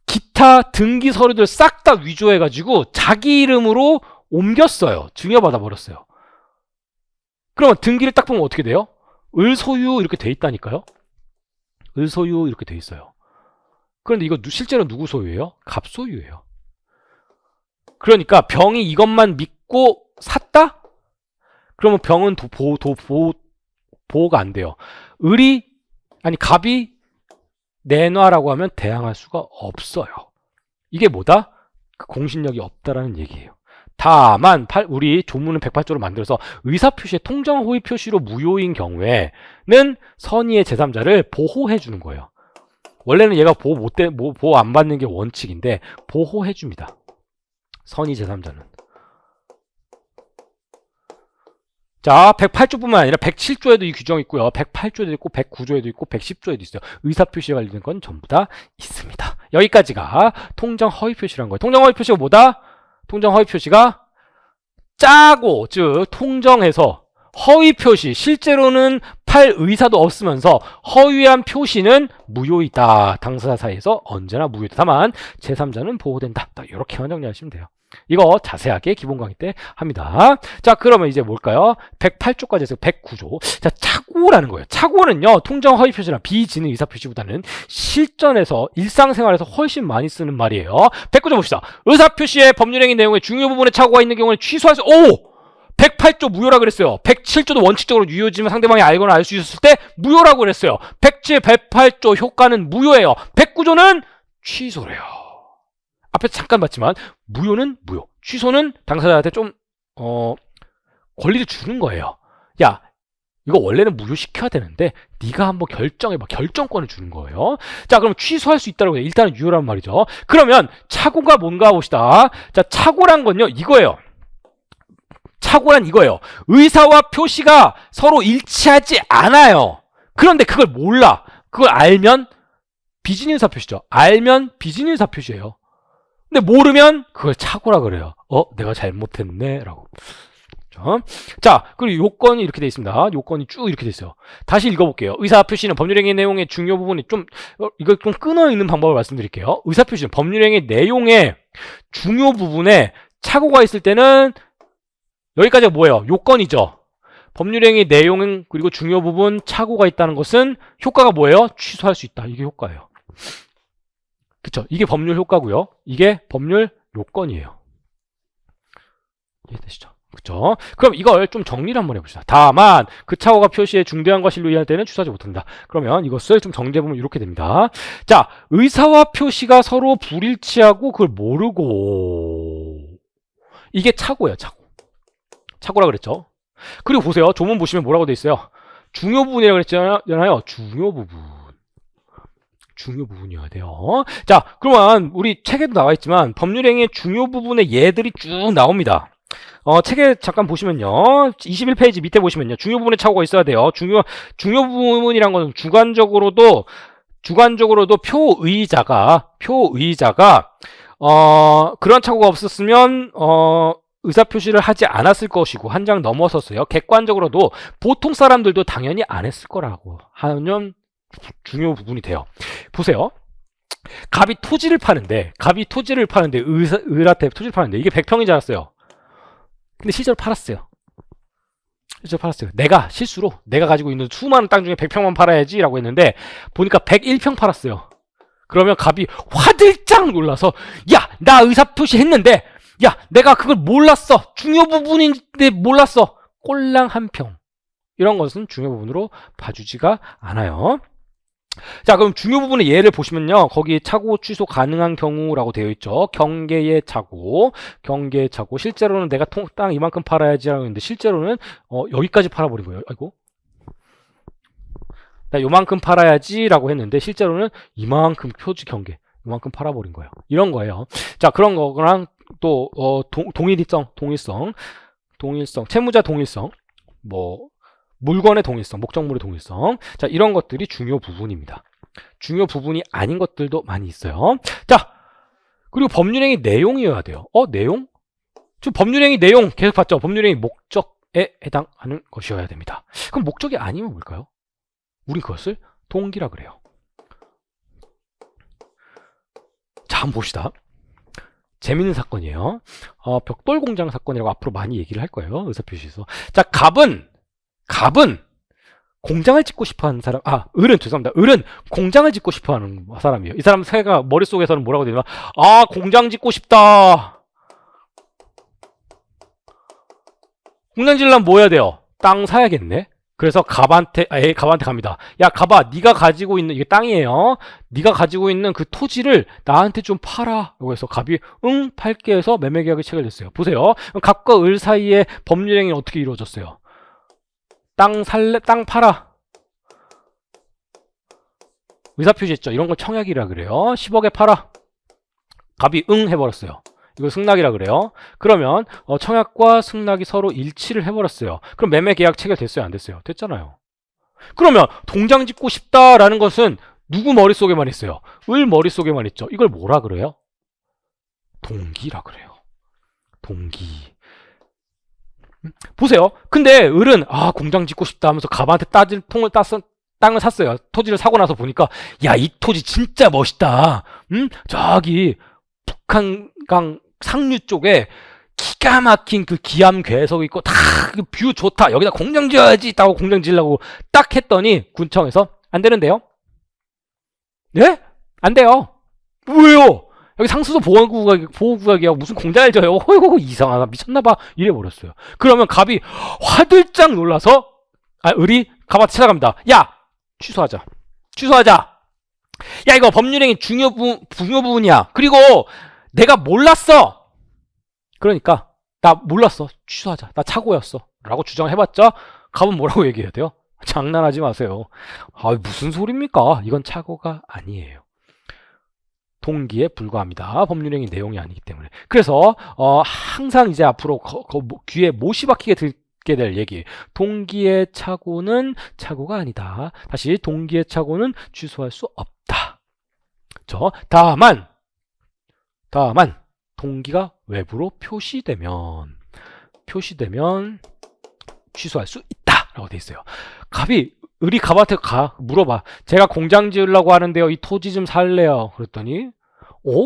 기타 등기 서류들 싹 다 위조해가지고 자기 이름으로 옮겼어요. 증여받아 버렸어요. 그러면 등기를 딱 보면 어떻게 돼요? 을소유 이렇게 돼 있다니까요. 을소유 이렇게 돼 있어요. 그런데 이거 실제로 누구 소유예요? 갑소유예요. 그러니까 병이 이것만 믿고 샀다? 그러면 병은 보호가 안 돼요. 갑이 내놔라고 하면 대항할 수가 없어요. 이게 뭐다? 공신력이 없다라는 얘기예요. 다만 우리 조문은 108조로 만들어서 의사표시의 통정 호의 표시로 무효인 경우에는 선의의 제3자를 보호해 주는 거예요. 원래는 얘가 보호 안 받는 게 원칙인데 보호해 줍니다. 선의 제3자는. 자, 108조뿐만 아니라 107조에도 이 규정이 있고요. 108조에도 있고 109조에도 있고 110조에도 있어요. 의사표시에 관련된 건 전부 다 있습니다. 여기까지가 통정 허위 표시란 거예요. 통정 허위 표시가 뭐다? 통정 허위 표시가 짜고, 즉 통정해서 허위 표시, 실제로는 팔 의사도 없으면서 허위한 표시는 무효이다. 당사자 사이에서 언제나 무효이다. 다만 제3자는 보호된다. 딱 이렇게만 정리하시면 돼요. 이거 자세하게 기본 강의 때 합니다. 자, 그러면 이제 뭘까요? 108조까지 해서 109조. 자, 착오라는 거예요. 착오는요, 통정 허위 표시나 비지능 의사 표시보다는 실전에서 일상생활에서 훨씬 많이 쓰는 말이에요. 109조 봅시다. 의사 표시의 법률행위 내용의 중요 부분에 착오가 있는 경우는 취소할 수, 108조 무효라 그랬어요. 107조도 원칙적으로 유효지만 상대방이 알거나 알 수 있었을 때 무효라고 그랬어요. 107, 108조 효과는 무효예요. 109조는 취소래요. 앞에서 잠깐 봤지만 무효는 무효, 취소는 당사자한테 좀 권리를 주는 거예요. 야, 이거 원래는 무효시켜야 되는데 네가 한번 결정해봐. 결정권을 주는 거예요. 자, 그럼 취소할 수 있다고 해요. 일단은 유효란 말이죠. 그러면 착오가 뭔가 봅시다. 자, 착오란 건요, 이거예요. 착오란 이거예요. 의사와 표시가 서로 일치하지 않아요. 그런데 그걸 몰라. 그걸 알면 비진의 의사 표시죠. 알면 비진의 의사 표시예요. 근데 모르면 그걸 착오라 그래요. 내가 잘못했네 라고. 자, 그리고 요건이 이렇게 돼 있습니다. 요건이 쭉 이렇게 돼 있어요. 다시 읽어볼게요. 의사표시는 법률행위 내용의 중요 부분이 이걸 좀 끊어있는 방법을 말씀드릴게요. 의사표시는 법률행위 내용의 중요 부분에 착오가 있을 때는 여기까지가 뭐예요? 요건이죠. 법률행위 내용 그리고 중요 부분 착오가 있다는 것은 효과가 뭐예요? 취소할 수 있다. 이게 효과예요. 그쵸? 이게 법률 효과고요. 이게 법률 요건이에요. 이해되시죠? 그쵸? 그럼 이걸 좀 정리를 한번 해봅시다. 다만 그 착오가 표시에 중대한 과실로 이해할 때는 취소하지 못한다. 그러면 이것을 좀 정리해보면 이렇게 됩니다. 자, 의사와 표시가 서로 불일치하고 그걸 모르고 이게 착오예요. 착오라 그랬죠. 그리고 보세요. 조문 보시면 뭐라고 돼 있어요? 중요 부분이라고 그랬잖아요. 중요 부분이어야 돼요. 자, 그러면 우리 책에도 나와 있지만 법률행위의 중요 부분의 예들이 쭉 나옵니다. 책에 잠깐 보시면요. 21페이지 밑에 보시면요. 중요 부분에 착오가 있어야 돼요. 중요 부분이란 것은 주관적으로도 표의자가 그런 착오가 없었으면 의사표시를 하지 않았을 것이고 한 장 넘어섰어요. 객관적으로도 보통 사람들도 당연히 안 했을 거라고 하는 중요 부분이 돼요. 보세요. 갑이 토지를 파는데 을한테 토지를 파는데 이게 100평인 줄 알았어요. 근데 실제로 팔았어요. 내가 실수로 내가 가지고 있는 수많은 땅 중에 100평만 팔아야지 라고 했는데 보니까 101평 팔았어요. 그러면 갑이 화들짝 놀라서 야, 나 의사표시 했는데 야, 내가 그걸 몰랐어. 중요 부분인데 몰랐어. 꼴랑 한 평. 이런 것은 중요 부분으로 봐주지가 않아요. 자, 그럼 중요 부분의 예를 보시면요. 거기 착오 취소 가능한 경우라고 되어 있죠. 경계의 착오. 실제로는 내가 땅 이만큼 팔아야지 라고 했는데 실제로는 여기까지 팔아버린 거예요. 아이고. 나 요만큼 팔아야지 라고 했는데 실제로는 이만큼 표지 경계. 이만큼 팔아버린 거예요. 이런 거예요. 자, 그런 거랑 또 동일성, 채무자 동일성, 물건의 동일성, 목적물의 동일성. 자, 이런 것들이 중요 부분입니다. 중요 부분이 아닌 것들도 많이 있어요. 자, 그리고 법률행위 내용이어야 돼요. 내용? 지금 법률행위 내용 계속 봤죠? 법률행위 목적에 해당하는 것이어야 됩니다. 그럼 목적이 아니면 뭘까요? 우린 그것을 동기라 그래요. 자, 한번 봅시다. 재밌는 사건이에요. 벽돌 공장 사건이라고 앞으로 많이 얘기를 할 거예요. 의사표시에서. 자, 갑은 공장을 짓고 싶어 하는 사람, 을은 공장을 짓고 싶어 하는 사람이에요. 이 사람 새가 머릿속에서는 뭐라고 되냐면, 공장 짓고 싶다. 공장 지으려면 뭐 해야 돼요? 땅 사야겠네? 그래서 갑한테 갑니다. 야, 갑아, 네가 가지고 있는, 이게 땅이에요. 네가 가지고 있는 그 토지를 나한테 좀 팔아. 라고 해서 갑이 팔게 해서 매매계약을 체결됐어요. 보세요. 갑과 을 사이에 법률행위는 어떻게 이루어졌어요? 땅 팔아. 의사표시했죠. 이런 걸 청약이라 그래요. 10억에 팔아. 갑이 해버렸어요. 이걸 승낙이라 그래요. 그러면 청약과 승낙이 서로 일치를 해버렸어요. 그럼 매매계약 체결됐어요? 안 됐어요? 됐잖아요. 그러면 동장 짓고 싶다라는 것은 누구 머릿속에만 있어요? 을 머릿속에만 있죠. 이걸 뭐라 그래요? 동기라 그래요. 동기. 보세요. 근데 을은 공장 짓고 싶다 하면서 갑한테 땅을 샀어요. 토지를 사고 나서 보니까 야, 이 토지 진짜 멋있다. 저기 북한강 상류 쪽에 기가 막힌 그 기암 괴석 있고 다 뷰 좋다. 여기다 공장 지어야지. 하고 공장 지으려고 딱 했더니 군청에서 안 되는데요. 네? 안 돼요. 왜요? 여기 상수도 보호구역이야. 무슨 공장을 져요? 허이고 이상하다. 미쳤나봐. 이래버렸어요. 그러면 갑이 화들짝 놀라서 을이 갑한테 찾아갑니다. 야! 취소하자. 야, 이거 법률행위 중요 부분이야. 그리고 내가 몰랐어. 그러니까 나 몰랐어. 취소하자. 나 착오였어. 라고 주장을 해봤죠. 갑은 뭐라고 얘기해야 돼요? 장난하지 마세요. 아, 무슨 소리입니까? 이건 착오가 아니에요. 동기에 불과합니다. 법률행위 내용이 아니기 때문에. 그래서 항상 이제 앞으로 귀에 못이 박히게 듣게 될 얘기. 동기의 착오는 착오가 아니다. 다시 동기의 착오는 취소할 수 없다. 다만 동기가 외부로 표시되면 취소할 수 있다라고 돼 있어요. 우리 갑한테 물어봐. 제가 공장 지으려고 하는데요. 이 토지 좀 살래요. 그랬더니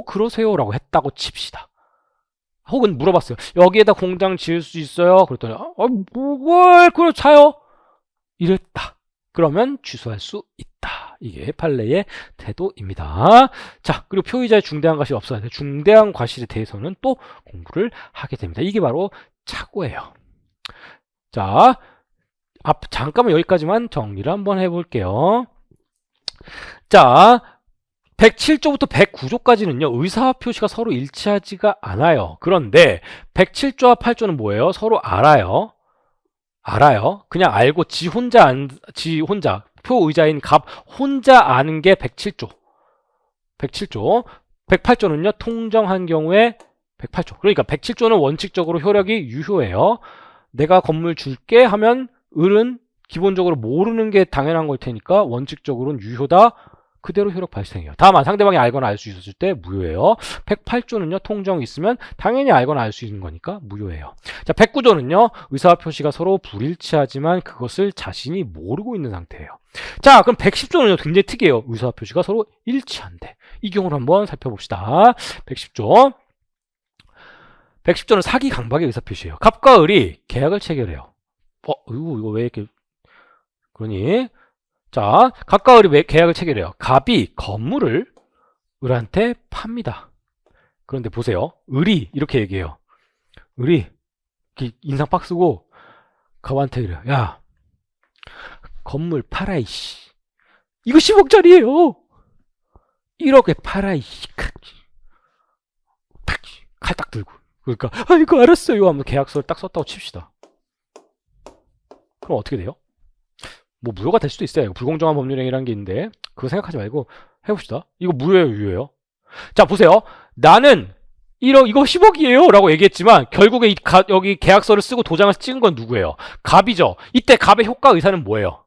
그러세요 라고 했다고 칩시다. 혹은 물어봤어요. 여기에다 공장 지을 수 있어요? 그랬더니 뭘 그걸 차요? 이랬다. 그러면 취소할 수 있다. 이게 판례의 태도입니다. 자, 그리고 표의자의 중대한 과실이 없어야 돼요. 중대한 과실에 대해서는 또 공부를 하게 됩니다. 이게 바로 착오예요. 자, 잠깐만 여기까지만 정리를 한번 해볼게요. 자, 107조부터 109조까지는요, 의사표시가 서로 일치하지가 않아요. 그런데 107조와 8조는 뭐예요? 서로 알아요. 그냥 알고 지 혼자 표의자인 갑 혼자 아는 게 107조. 108조는요, 통정한 경우에 108조. 그러니까 107조는 원칙적으로 효력이 유효해요. 내가 건물 줄게 하면 을은 기본적으로 모르는 게 당연한 걸 테니까 원칙적으로는 유효다. 그대로 효력 발생해요. 다만 상대방이 알거나 알 수 있었을 때 무효예요. 108조는요. 통정이 있으면 당연히 알거나 알 수 있는 거니까 무효예요. 자, 109조는요. 의사와 표시가 서로 불일치하지만 그것을 자신이 모르고 있는 상태예요. 자, 그럼 110조는요. 굉장히 특이해요. 의사와 표시가 서로 일치한데. 이 경우를 한번 살펴봅시다. 110조는 사기 강박의 의사표시예요. 갑과 을이 계약을 체결해요. 이거 왜 이렇게 그러니? 자, 갑과 을이 계약을 체결해요. 갑이 건물을 을한테 팝니다. 그런데 보세요. 을이 이렇게 얘기해요. 을이 인상 빡 쓰고 갑한테 이래요. 야, 건물 팔아 이씨. 이거 10억짜리예요. 1억에 팔아 이씨. 칼 딱 들고. 그러니까 이거 알았어요 하면 계약서를 딱 썼다고 칩시다. 그럼 어떻게 돼요? 뭐 무효가 될 수도 있어요. 불공정한 법률행위라는 게 있는데 그거 생각하지 말고 해봅시다. 이거 무효예요, 유효예요? 자, 보세요. 나는 1억 이거 10억이에요 라고 얘기했지만 결국에 여기 계약서를 쓰고 도장을 찍은 건 누구예요? 갑이죠. 이때 갑의 효과 의사는 뭐예요?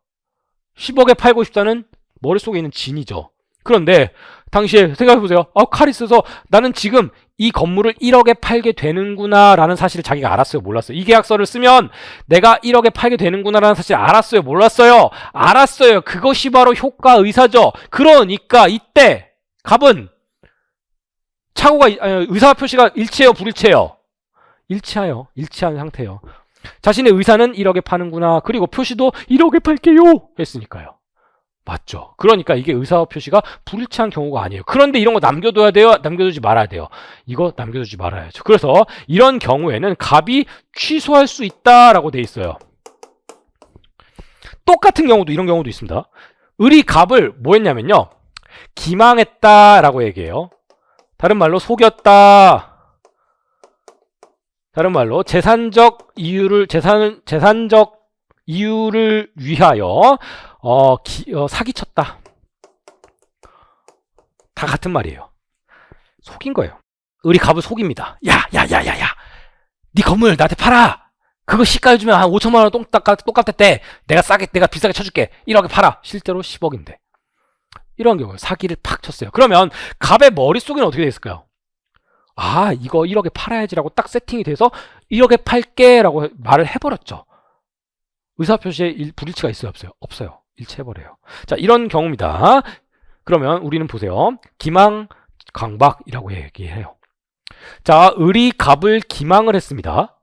10억에 팔고 싶다는 머릿속에 있는 진이죠. 그런데 당시에 생각해보세요. 칼이 있어서 나는 지금 이 건물을 1억에 팔게 되는구나 라는 사실을 자기가 알았어요? 몰랐어요? 이 계약서를 쓰면 내가 1억에 팔게 되는구나 라는 사실을 알았어요? 몰랐어요? 알았어요. 그것이 바로 효과 의사죠. 그러니까 이때 갑은 의사 표시가 일치해요? 불일치해요? 일치한 상태예요. 자신의 의사는 1억에 파는구나. 그리고 표시도 1억에 팔게요 했으니까요. 맞죠. 그러니까 이게 의사 표시가 불일치한 경우가 아니에요. 그런데 이런 거 남겨둬야 돼요? 남겨두지 말아야 돼요? 이거 남겨두지 말아야죠. 그래서 이런 경우에는 갑이 취소할 수 있다라고 돼 있어요. 똑같은 경우도 이런 경우도 있습니다. 을이 갑을 뭐 했냐면요. 기망했다라고 얘기해요. 다른 말로 속였다. 다른 말로 재산적 이유를 위하여 사기쳤다. 다 같은 말이에요. 속인 거예요. 을이 갑을 속입니다. 야, 네 건물 나한테 팔아. 그거 시가에 주면 한 5천만 원 똑같았대. 내가 비싸게 쳐줄게. 1억에 팔아. 실제로 10억인데. 이런 경우에 사기를 팍 쳤어요. 그러면 갑의 머릿속에는 어떻게 돼 있을까요? 이거 1억에 팔아야지라고 딱 세팅이 돼서 1억에 팔게 라고 말을 해버렸죠. 의사표시에 불일치가 있어요? 없어요? 없어요. 일치해버려요. 자, 이런 경우입니다. 그러면 우리는 보세요. 기망, 강박이라고 얘기해요. 자, 을이 갑을 기망을 했습니다.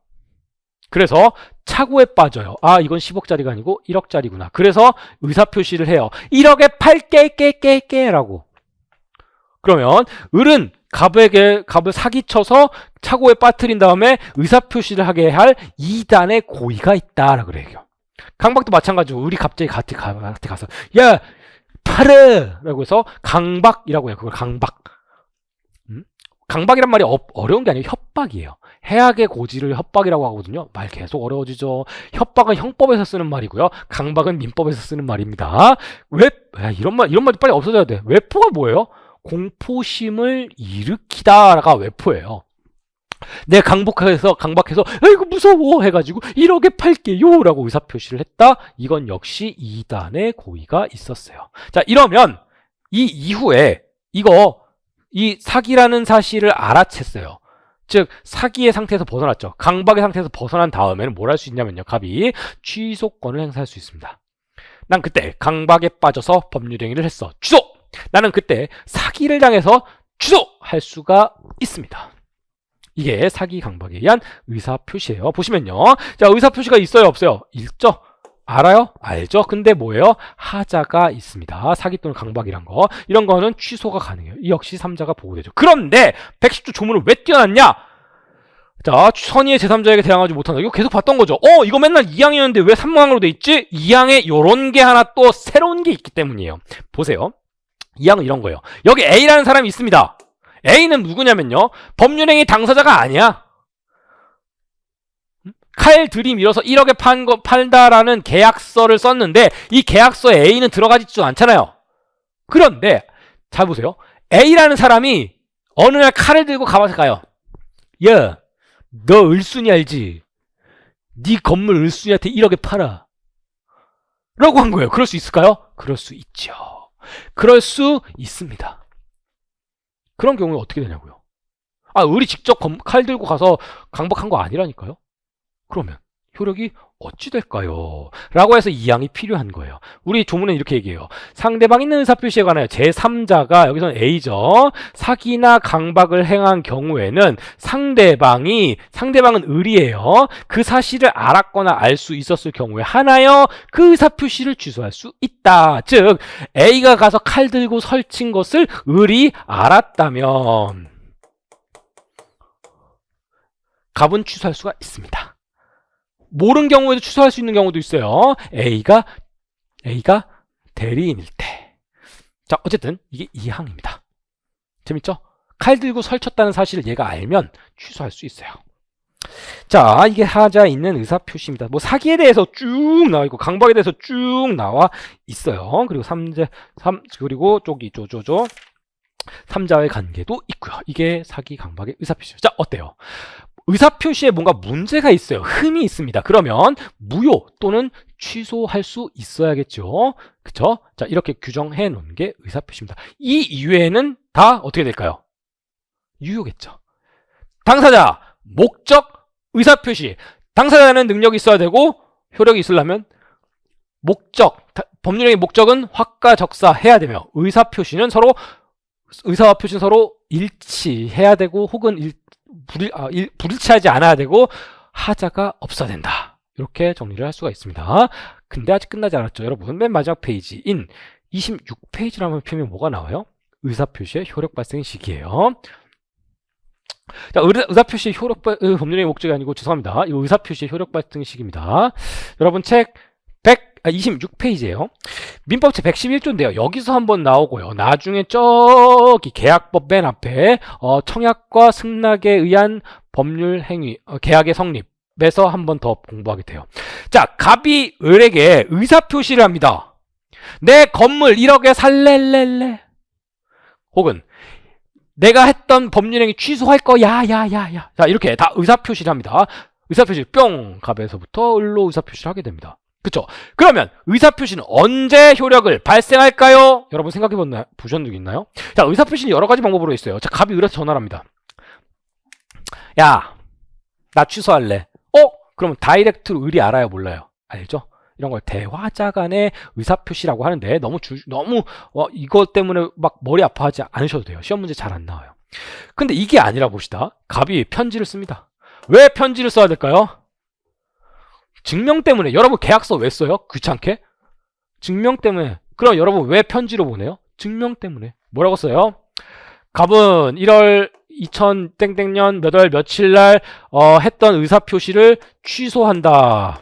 그래서 착오에 빠져요. 이건 10억짜리가 아니고 1억짜리구나. 그래서 의사표시를 해요. 1억에 팔게 라고. 그러면 을은 갑을 사기쳐서 착오에 빠뜨린 다음에 의사표시를 하게 할 2단의 고의가 있다라고 그래요. 강박도 마찬가지고 우리 갑자기 갑한테 가서 야 팔아! 라고 해서 강박이라고 해요. 그걸 강박. 강박이란 말이 어려운 게 아니에요. 협박이에요. 해악의 고지를 협박이라고 하거든요. 말 계속 어려워지죠. 협박은 형법에서 쓰는 말이고요. 강박은 민법에서 쓰는 말입니다. 이런 말 빨리 없어져야 돼. 외포가 뭐예요? 공포심을 일으키다가 외포예요. 내 강박해서 아이고 무서워 해가지고 1억에 팔게요 라고 의사표시를 했다. 이건 역시 2단의 고의가 있었어요. 자, 이러면 이 이후에 이 사기라는 사실을 알아챘어요. 즉 사기의 상태에서 벗어났죠. 강박의 상태에서 벗어난 다음에는 뭘 할 수 있냐면요. 갑이 취소권을 행사할 수 있습니다. 난 그때 강박에 빠져서 법률행위를 했어. 취소! 나는 그때 사기를 당해서 취소할 수가 있습니다. 이게 사기 강박에 의한 의사표시예요. 보시면요. 자, 의사표시가 있어요, 없어요? 있죠? 알아요? 알죠? 근데 뭐예요? 하자가 있습니다. 사기 또는 강박이란 거. 이런 거는 취소가 가능해요. 이 역시 3자가 보호되죠. 그런데 110조 조문을 왜 띄워놨냐? 자, 선의의 제3자에게 대항하지 못한다. 이거 계속 봤던 거죠. 이거 맨날 2항이었는데 왜 3항으로 돼 있지? 2항에 요런 게 하나 또 새로운 게 있기 때문이에요. 보세요. 2항은 이런 거예요. 여기 A라는 사람이 있습니다. A는 누구냐면요. 법률행위 당사자가 아니야. 칼 들이밀어서 1억에 판다라는 계약서를 썼는데 이 계약서에 A는 들어가지도 않잖아요. 그런데 잘 보세요. A라는 사람이 어느 날 칼을 들고 가봐서 가요. 야, 너 을순이 알지? 네 건물 을순이한테 1억에 팔아. 라고 한 거예요. 그럴 수 있을까요? 그럴 수 있죠. 그럴 수 있습니다. 그런 경우에 어떻게 되냐고요. 을이 직접 칼 들고 가서 강박한 거 아니라니까요. 그러면 효력이 어찌 될까요? 라고 해서 2항이 필요한 거예요. 우리 조문은 이렇게 얘기해요. 상대방 있는 의사표시에 관하여 제3자가 여기서는 A죠. 사기나 강박을 행한 경우에는 상대방은 을이에요. 그 사실을 알았거나 알 수 있었을 경우에 하나여 그 의사표시를 취소할 수 있다. 즉 A가 가서 칼 들고 설친 것을 을이 알았다면 갑은 취소할 수가 있습니다. 모르는 경우에도 취소할 수 있는 경우도 있어요. A가 대리인일 때. 자, 어쨌든 이게 2항입니다. 재밌죠? 칼 들고 설쳤다는 사실을 얘가 알면 취소할 수 있어요. 자, 이게 하자 있는 의사표시입니다. 뭐 사기에 대해서 쭉 나와 있고 강박에 대해서 쭉 나와 있어요. 그리고 그리고 쪽이 3자의 관계도 있고요. 이게 사기 강박의 의사표시죠. 자, 어때요? 의사표시에 뭔가 문제가 있어요. 흠이 있습니다. 그러면 무효 또는 취소할 수 있어야겠죠. 그쵸? 자, 이렇게 규정해 놓은 게 의사표시입니다. 이 이외에는 다 어떻게 될까요? 유효겠죠. 당사자, 목적, 의사표시. 당사자는 능력이 있어야 되고 효력이 있으려면 목적, 법률행위 목적은 확가적사 해야 되며 의사와 표시는 서로 일치해야 되고 혹은 불일치하지 않아야 되고 하자가 없어야 된다. 이렇게 정리를 할 수가 있습니다. 근데 아직 끝나지 않았죠. 여러분, 맨 마지막 페이지인 26페이지라면 펴면 뭐가 나와요? 의사표시의 효력 발생 시기예요. 자, 의사표시의 법률행위 목적이 아니고 죄송합니다. 이 의사표시의 효력 발생 시기입니다. 여러분 책 26페이지예요. 민법제 111조인데요. 여기서 한번 나오고요. 나중에 저기 계약법 맨 앞에 청약과 승낙에 의한 법률 행위, 계약의 성립에서 한번 더 공부하게 돼요. 자, 갑이 을에게 의사표시를 합니다. 내 건물 1억에 살렐렐레. 혹은 내가 했던 법률행위 취소할 거야, 야. 자, 이렇게 다 의사표시를 합니다. 의사표시 뿅! 갑에서부터 을로 의사표시를 하게 됩니다. 그쵸? 그러면 의사표시는 언제 효력을 발생할까요? 여러분 생각해 보신 적 있나요? 자, 의사표시는 여러 가지 방법으로 있어요. 자, 갑이 을한테 전화를 합니다. 야, 나 취소할래. 그러면 다이렉트로 을이 알아요, 몰라요? 알죠? 이런 걸 대화자 간의 의사표시라고 하는데 너무 이것 때문에 막 머리 아파하지 않으셔도 돼요. 시험 문제 잘 안 나와요. 근데 이게 아니라 봅시다. 갑이 편지를 씁니다. 왜 편지를 써야 될까요? 증명 때문에. 여러분 계약서 왜 써요? 귀찮게? 증명 때문에. 그럼 여러분 왜 편지로 보내요? 증명 때문에. 뭐라고 써요? 갑은 1월 2000땡땡년 몇 월 며칠 날 했던 의사표시를 취소한다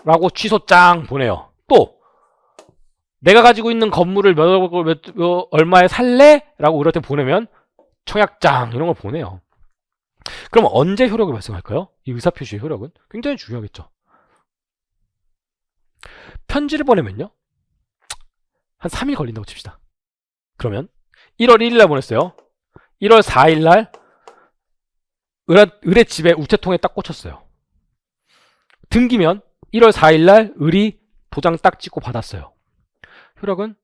라고 취소장 보내요. 또 내가 가지고 있는 건물을 얼마에 살래? 라고 을한테 보내면 청약장 이런 걸 보내요. 그럼 언제 효력이 발생할까요? 이 의사표시의 효력은 굉장히 중요하겠죠. 편지를 보내면요, 한 3일 걸린다고 칩시다. 그러면 1월 1일 날 보냈어요. 1월 4일 날 을의 집에 우체통에 딱 꽂혔어요. 등기면 1월 4일 날 을이 도장 딱 찍고 받았어요. 효력은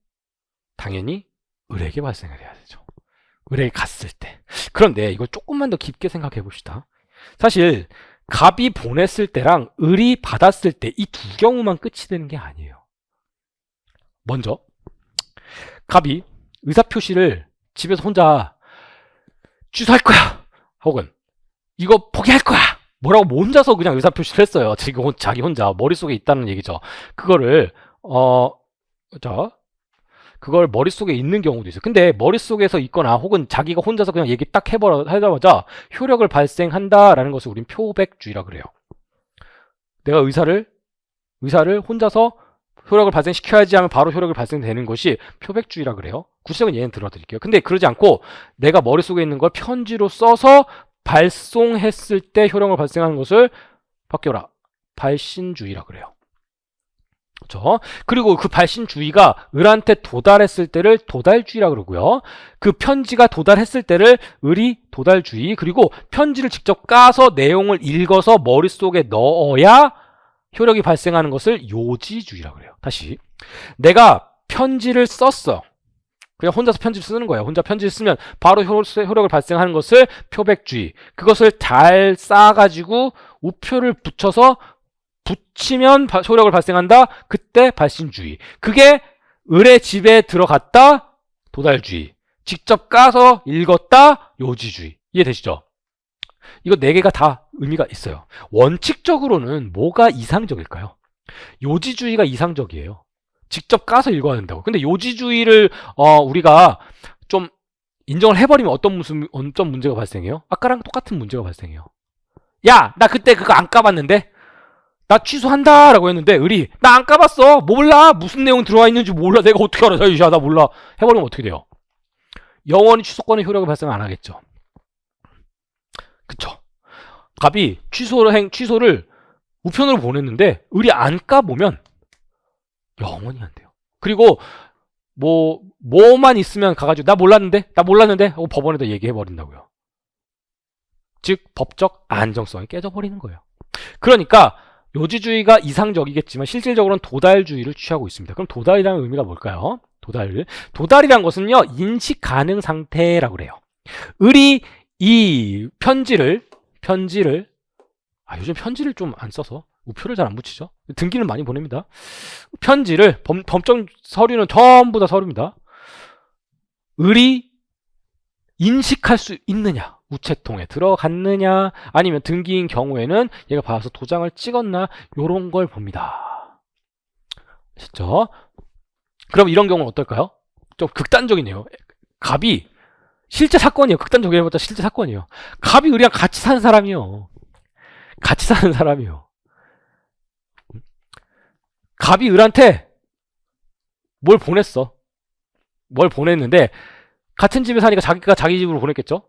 당연히 을에게 발생을 해야 되죠. 을에게 갔을 때. 그런데 이걸 조금만 더 깊게 생각해 봅시다. 사실 갑이 보냈을 때랑 을이 받았을 때 이 두 경우만 끝이 되는 게 아니에요. 먼저 갑이 의사표시를 집에서 혼자 취소할 거야, 혹은 이거 포기할 거야, 뭐라고 혼자서 그냥 의사표시를 했어요. 자기 혼자 머릿속에 있다는 얘기죠. 그거를 그걸 머릿속에 있는 경우도 있어요. 근데 머릿속에서 있거나 혹은 자기가 혼자서 그냥 얘기 딱 하자마자 효력을 발생한다라는 것을 우린 표백주의라 그래요. 내가 의사를 혼자서 효력을 발생시켜야지 하면 바로 효력을 발생되는 것이 표백주의라 그래요. 구체적인 예는 들어드릴게요. 근데 그러지 않고 내가 머릿속에 있는 걸 편지로 써서 발송했을 때 효력을 발생하는 것을 바뀌어라, 발신주의라 그래요. 그렇죠? 그리고 그 발신주의가 을한테 도달했을 때를 도달주의라 그러고요. 그 편지가 도달했을 때를 을이 도달주의, 그리고 편지를 직접 까서 내용을 읽어서 머릿속에 넣어야 효력이 발생하는 것을 요지주의라 그래요. 다시, 내가 편지를 썼어. 그냥 혼자서 편지를 쓰는 거예요. 혼자 편지를 쓰면 바로 효력을 발생하는 것을 표백주의. 그것을 잘 쌓아가지고 우표를 붙이면 효력을 발생한다. 그때 발신주의. 그게 을의 집에 들어갔다. 도달주의. 직접 까서 읽었다. 요지주의. 이해되시죠? 이거 4개가 다 의미가 있어요. 원칙적으로는 뭐가 이상적일까요? 요지주의가 이상적이에요. 직접 까서 읽어야 된다고. 근데 요지주의를 우리가 좀 인정을 해버리면 어떤 문제가 발생해요? 아까랑 똑같은 문제가 발생해요. 야, 나 그때 그거 안 까봤는데? 나 취소한다 라고 했는데 을이 나 안 까봤어, 몰라, 무슨 내용 들어와 있는지 몰라, 내가 어떻게 알아, 야, 나 몰라 해버리면 어떻게 돼요? 영원히 취소권의 효력을 발생 안 하겠죠. 그쵸? 갑이 취소를 우편으로 보냈는데 을이 안 까보면 영원히 안 돼요. 그리고 뭐만 있으면 가가지고 나 몰랐는데 하고 법원에다 얘기해버린다고요. 즉 법적 안정성이 깨져버리는 거예요. 그러니까 요지주의가 이상적이겠지만 실질적으로는 도달주의를 취하고 있습니다. 그럼 도달이라는 의미가 뭘까요? 도달이란 것은요, 인식 가능 상태라고 그래요. 을이 이 편지를 요즘 편지를 좀 안 써서 우표를 잘 안 붙이죠. 등기는 많이 보냅니다. 편지를 법정 서류는 전부 다 서류입니다. 을이 인식할 수 있느냐, 우체통에 들어갔느냐, 아니면 등기인 경우에는 얘가 봐서 도장을 찍었나, 요런 걸 봅니다. 아시죠? 그럼 이런 경우는 어떨까요? 좀 극단적이네요. 갑이 실제 사건이에요. 극단적이라 해봤자 실제 사건이에요. 갑이 을이랑 같이 사는 사람이요. 갑이 을한테 뭘 보냈는데 같은 집에 사니까 자기가 자기 집으로 보냈겠죠?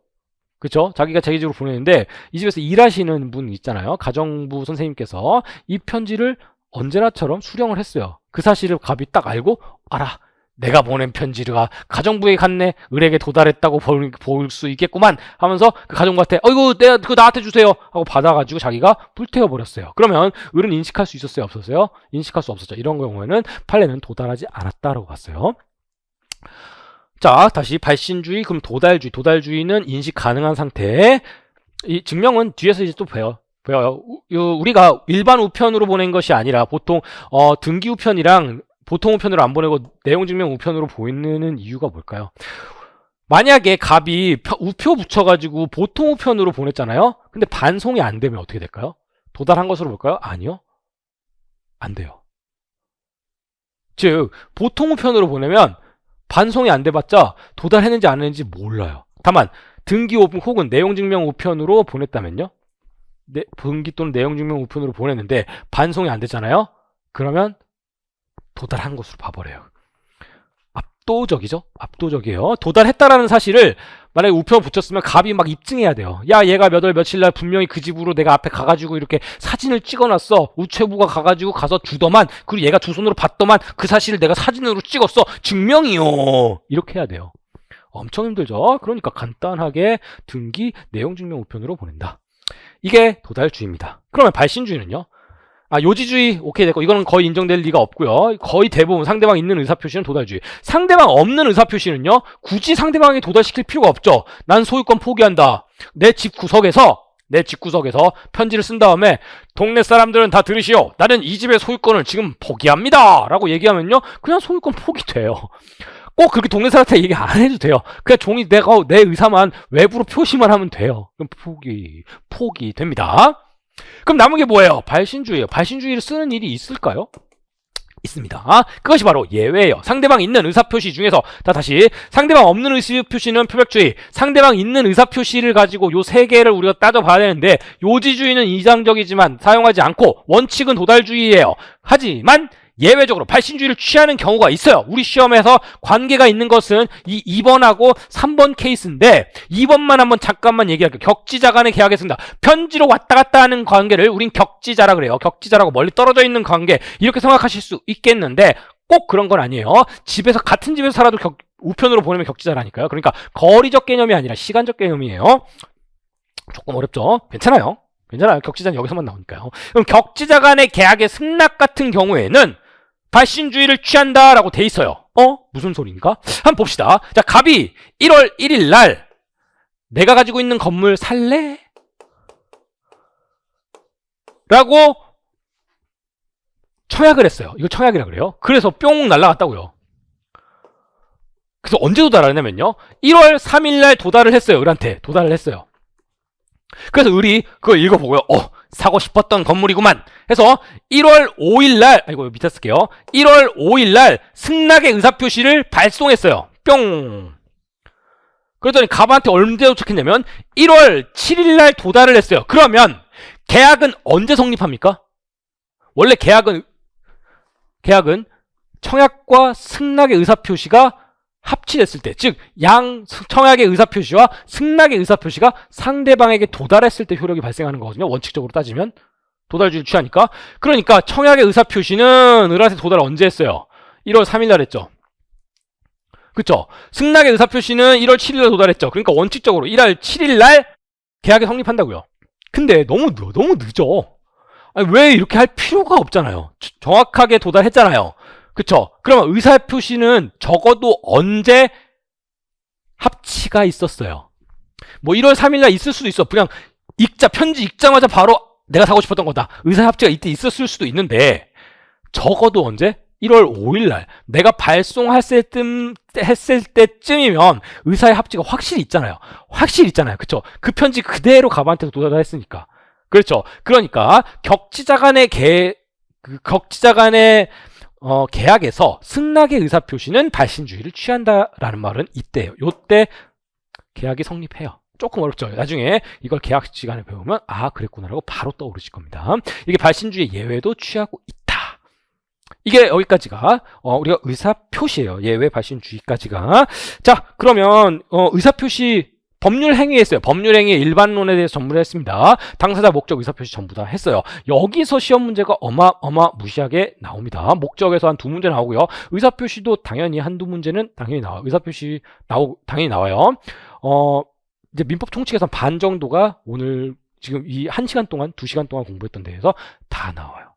그쵸? 자기가 자기 집으로 보냈는데 이 집에서 일하시는 분 있잖아요. 가정부 선생님께서 이 편지를 언제나처럼 수령을 했어요. 그 사실을 갑이 딱 알고, 알아, 내가 보낸 편지가 가정부에 갔네, 을에게 도달했다고 볼 수 있겠구만 하면서 그 가정부한테 어이구, 그거 나한테 주세요 하고 받아가지고 자기가 불태워버렸어요. 그러면 을은 인식할 수 있었어요, 없었어요? 인식할 수 없었죠. 이런 경우에는 판례는 도달하지 않았다라고 봤어요. 자, 다시 발신주의, 그럼 도달주의는 인식 가능한 상태. 이 증명은 뒤에서 이제 또 배워요. 우리가 일반 우편으로 보낸 것이 아니라 보통 등기 우편이랑 보통 우편으로 안 보내고 내용 증명 우편으로 보내는 이유가 뭘까요? 만약에 갑이 우표 붙여가지고 보통 우편으로 보냈잖아요. 근데 반송이 안 되면 어떻게 될까요? 도달한 것으로 볼까요? 아니요, 안 돼요. 즉 보통 우편으로 보내면 반송이 안 돼봤자 도달했는지 안 했는지 몰라요. 다만 등기 혹은 내용증명 우편으로 보냈다면요, 등기 또는 내용증명 우편으로 보냈는데 반송이 안 됐잖아요. 그러면 도달한 것으로 봐버려요. 압도적이죠? 압도적이에요. 도달했다라는 사실을 만약에 우편을 붙였으면 갑이 막 입증해야 돼요. 야, 얘가 몇 월 며칠 날 분명히 그 집으로 내가 앞에 가가지고 이렇게 사진을 찍어놨어. 우체부가 가가지고 가서 주더만, 그리고 얘가 두 손으로 봤더만 그 사실을 내가 사진으로 찍었어. 증명이요. 이렇게 해야 돼요. 엄청 힘들죠. 그러니까 간단하게 등기 내용 증명 우편으로 보낸다. 이게 도달주의입니다. 그러면 발신주의는요? 요지주의 오케이 됐고, 이거는 거의 인정될 리가 없고요. 거의 대부분 상대방 있는 의사표시는 도달주의. 상대방 없는 의사표시는요, 굳이 상대방에게 도달시킬 필요가 없죠. 난 소유권 포기한다. 내 집 구석에서 편지를 쓴 다음에 동네 사람들은 다 들으시오. 나는 이 집의 소유권을 지금 포기합니다. 라고 얘기하면요, 그냥 소유권 포기돼요. 꼭 그렇게 동네 사람한테 얘기 안 해도 돼요. 그냥 종이 내 의사만 외부로 표시만 하면 돼요. 그럼 포기됩니다. 그럼 남은 게 뭐예요? 발신주의예요. 발신주의를 쓰는 일이 있을까요? 있습니다. 그것이 바로 예외예요. 상대방 있는 의사표시 중에서 다시 상대방 없는 의사표시는 표백주의, 상대방 있는 의사표시를 가지고 요 세 개를 우리가 따져봐야 되는데, 요지주의는 이상적이지만 사용하지 않고 원칙은 도달주의예요. 하지만 예외적으로 발신주의를 취하는 경우가 있어요. 우리 시험에서 관계가 있는 것은 이 2번하고 3번 케이스인데, 2번만 한번 잠깐만 얘기할게요. 격지자 간의 계약에 쓴다. 편지로 왔다 갔다 하는 관계를 우린 격지자라 그래요. 격지자라고 멀리 떨어져 있는 관계, 이렇게 생각하실 수 있겠는데 꼭 그런 건 아니에요. 같은 집에서 살아도 우편으로 보내면 격지자라니까요. 그러니까 거리적 개념이 아니라 시간적 개념이에요. 조금 어렵죠? 괜찮아요. 격지자는 여기서만 나오니까요. 그럼 격지자 간의 계약의 승낙 같은 경우에는 발신주의를 취한다라고 돼 있어요. 무슨 소리인가? 한번 봅시다. 자, 갑이 1월 1일 날 내가 가지고 있는 건물 살래? 라고 청약을 했어요. 이거 청약이라 그래요. 그래서 뿅 날라갔다고요. 그래서 언제 도달하냐면요, 1월 3일 날 도달을 했어요. 을한테 도달을 했어요. 그래서 을이 그걸 읽어보고요, 사고 싶었던 건물이구만 해서 1월 5일 날, 밑에 쓸게요. 1월 5일 날 승낙의 의사표시를 발송했어요. 뿅. 그랬더니 갑한테 언제 도착했냐면 1월 7일 날 도달을 했어요. 그러면 계약은 언제 성립합니까? 원래 계약은 청약과 승낙의 의사표시가 합치됐을 때, 즉 청약의 의사표시와 승낙의 의사표시가 상대방에게 도달했을 때 효력이 발생하는 거거든요. 원칙적으로 따지면 도달주의를 취하니까. 그러니까 청약의 의사표시는 을한테 도달 언제 했어요? 1월 3일 날 했죠. 그쵸? 승낙의 의사표시는 1월 7일 날 도달했죠. 그러니까 원칙적으로 1월 7일 날 계약이 성립한다고요. 근데 너무 늦어. 왜 이렇게 할 필요가 없잖아요. 정확하게 도달했잖아요. 그쵸? 그러면 의사표시는 적어도 언제 합치가 있었어요? 1월 3일날 있을 수도 있어. 그냥 편지 읽자마자 바로 내가 사고 싶었던 거다. 의사합치가 이때 있었을 수도 있는데, 적어도 언제? 1월 5일날 내가 발송했을 때쯤이면 의사의 합치가 확실히 있잖아요. 그쵸? 그 편지 그대로 갑한테 도달했으니까. 그렇죠? 그러니까 격지자 간의 계약에서 승낙의 의사표시는 발신주의를 취한다라는 말은 이때예요. 요때 계약이 성립해요. 조금 어렵죠. 나중에 이걸 계약 시간에 배우면 그랬구나라고 바로 떠오르실 겁니다. 이게 발신주의 예외도 취하고 있다. 이게 여기까지가 우리가 의사표시예요. 예외 발신주의까지가. 자, 그러면 의사표시 법률 행위에 했어요. 법률 행위의 일반론에 대해서 전부를 했습니다. 당사자, 목적, 의사표시 전부 다 했어요. 여기서 시험 문제가 어마무시하게 나옵니다. 목적에서 한 2문제 나오고요. 의사표시도 당연히 한두 문제는 당연히 나와요. 의사표시 당연히 나와요. 이제 민법 총칙에서 반 정도가 오늘 지금 이 1시간 동안, 2시간 동안 공부했던 데에서 다 나와요.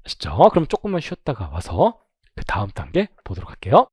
아시죠? 그럼 조금만 쉬었다가 와서 그 다음 단계 보도록 할게요.